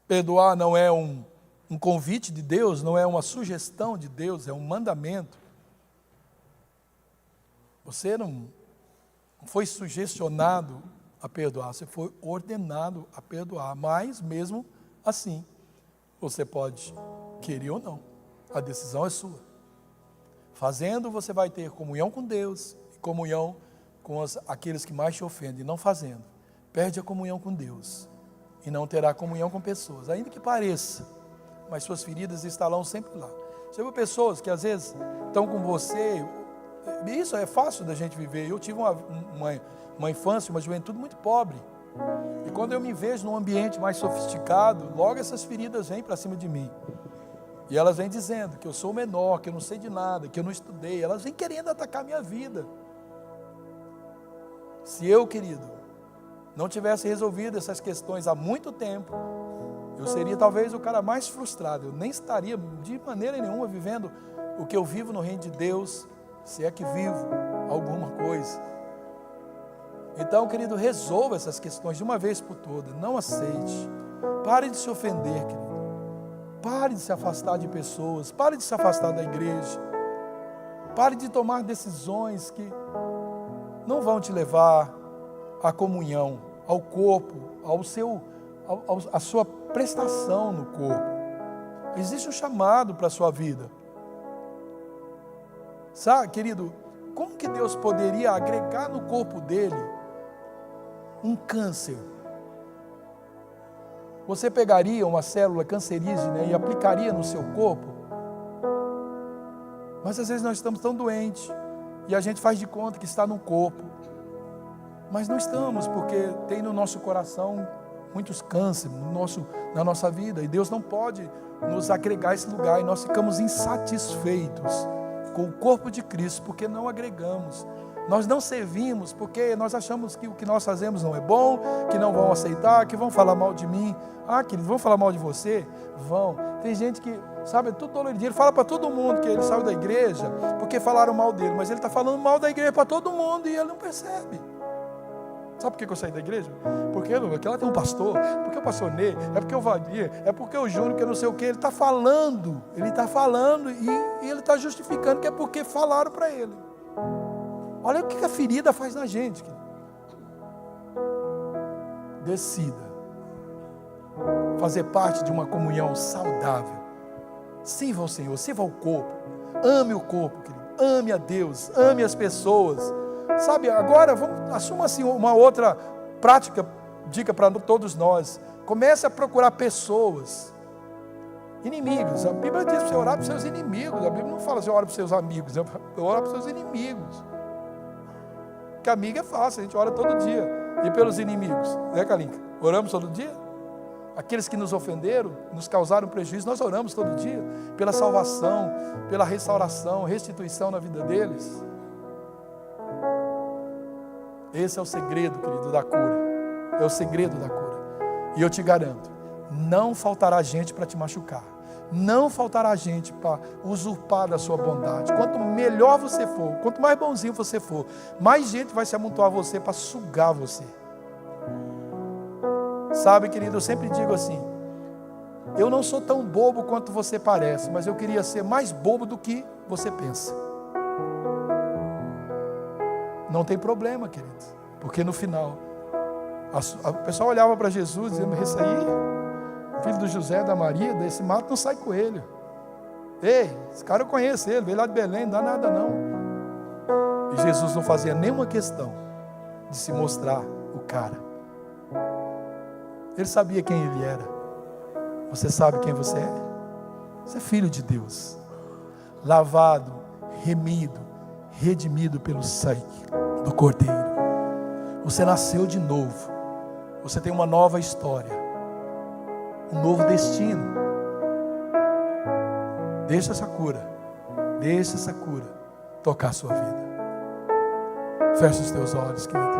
perdoar não é um convite de Deus, não é uma sugestão de Deus, é um mandamento. Você não foi sugestionado a perdoar, você foi ordenado a perdoar, mas mesmo assim, você pode querer ou não, a decisão é sua. Fazendo, você vai ter comunhão com Deus, e comunhão com aqueles que mais te ofendem. Não fazendo, perde a comunhão com Deus, e não terá comunhão com pessoas, ainda que pareça, mas suas feridas estarão sempre lá. Você viu pessoas que às vezes estão com você, isso é fácil da gente viver. Eu tive uma infância, uma juventude muito pobre, e quando eu me vejo num ambiente mais sofisticado, logo essas feridas vêm para cima de mim, e elas vêm dizendo que eu sou menor, que eu não sei de nada, que eu não estudei, elas vêm querendo atacar a minha vida. Se eu, querido, não tivesse resolvido essas questões há muito tempo, eu seria talvez o cara mais frustrado, eu nem estaria de maneira nenhuma vivendo o que eu vivo no reino de Deus, se é que vivo alguma coisa. Então, querido, resolva essas questões de uma vez por todas, não aceite, pare de se ofender, querido, pare de se afastar de pessoas, pare de se afastar da igreja, pare de tomar decisões que não vão te levar à comunhão, ao corpo, à sua prestação no corpo. Existe um chamado para a sua vida. Sabe, querido, como que Deus poderia agregar no corpo dele um câncer? Você pegaria uma célula cancerígena e aplicaria no seu corpo? Mas às vezes nós estamos tão doentes e a gente faz de conta que está no corpo, mas não estamos, porque tem no nosso coração muitos cânceres na nossa vida, e Deus não pode nos agregar a esse lugar, e nós ficamos insatisfeitos com o corpo de Cristo, porque não agregamos, Nós não servimos porque nós achamos que o que nós fazemos não é bom, que não vão aceitar, que vão falar mal de mim. Ah, querido, vão falar mal de você? Vão. Tem gente que, sabe, tudo dolorido. Ele fala para todo mundo que ele saiu da igreja porque falaram mal dele, mas ele está falando mal da igreja para todo mundo e ele não percebe. Sabe por que eu saí da igreja? Porque ela tem um pastor, porque o pastor Ney, é porque o Vadir, é porque o Júnior, que eu não sei o que. Ele está falando e ele está justificando que é porque falaram para ele. Olha o que a ferida faz na gente. Decida fazer parte de uma comunhão saudável. Sirva ao Senhor, sirva ao corpo. Ame o corpo, querido. Ame a Deus, ame as pessoas. Sabe, agora assuma assim uma outra prática, dica para todos nós. Comece a procurar pessoas. Inimigos. A Bíblia diz para você orar para os seus inimigos. A Bíblia não fala assim, ora para os seus amigos. Ora para os seus inimigos. Porque amigo é fácil, a gente ora todo dia. E pelos inimigos, né, Kalinka? Oramos todo dia? Aqueles que nos ofenderam, nos causaram prejuízo, nós oramos todo dia. Pela salvação, pela restauração, restituição na vida deles. Esse é o segredo, querido, da cura. É o segredo da cura. E eu te garanto, não faltará gente para te machucar. Não faltará gente para usurpar da sua bondade. Quanto melhor você for, quanto mais bonzinho você for, mais gente vai se amontoar a você para sugar você. Sabe, querido, eu sempre digo assim, eu não sou tão bobo quanto você parece, mas eu queria ser mais bobo do que você pensa. Não tem problema, querido, porque no final, o pessoal olhava para Jesus e dizia, esse aí, filho do José, da Maria, desse mato não sai coelho. Ei, esse cara eu conheço ele, veio lá de Belém, não dá nada não. E Jesus não fazia nenhuma questão de se mostrar o cara. Ele sabia quem ele era. Você sabe quem você é? Você é filho de Deus, lavado, remido, redimido pelo sangue do Cordeiro. Você nasceu de novo. Você tem uma nova história, um novo destino. Deixa essa cura tocar a sua vida. Feche os teus olhos, querido.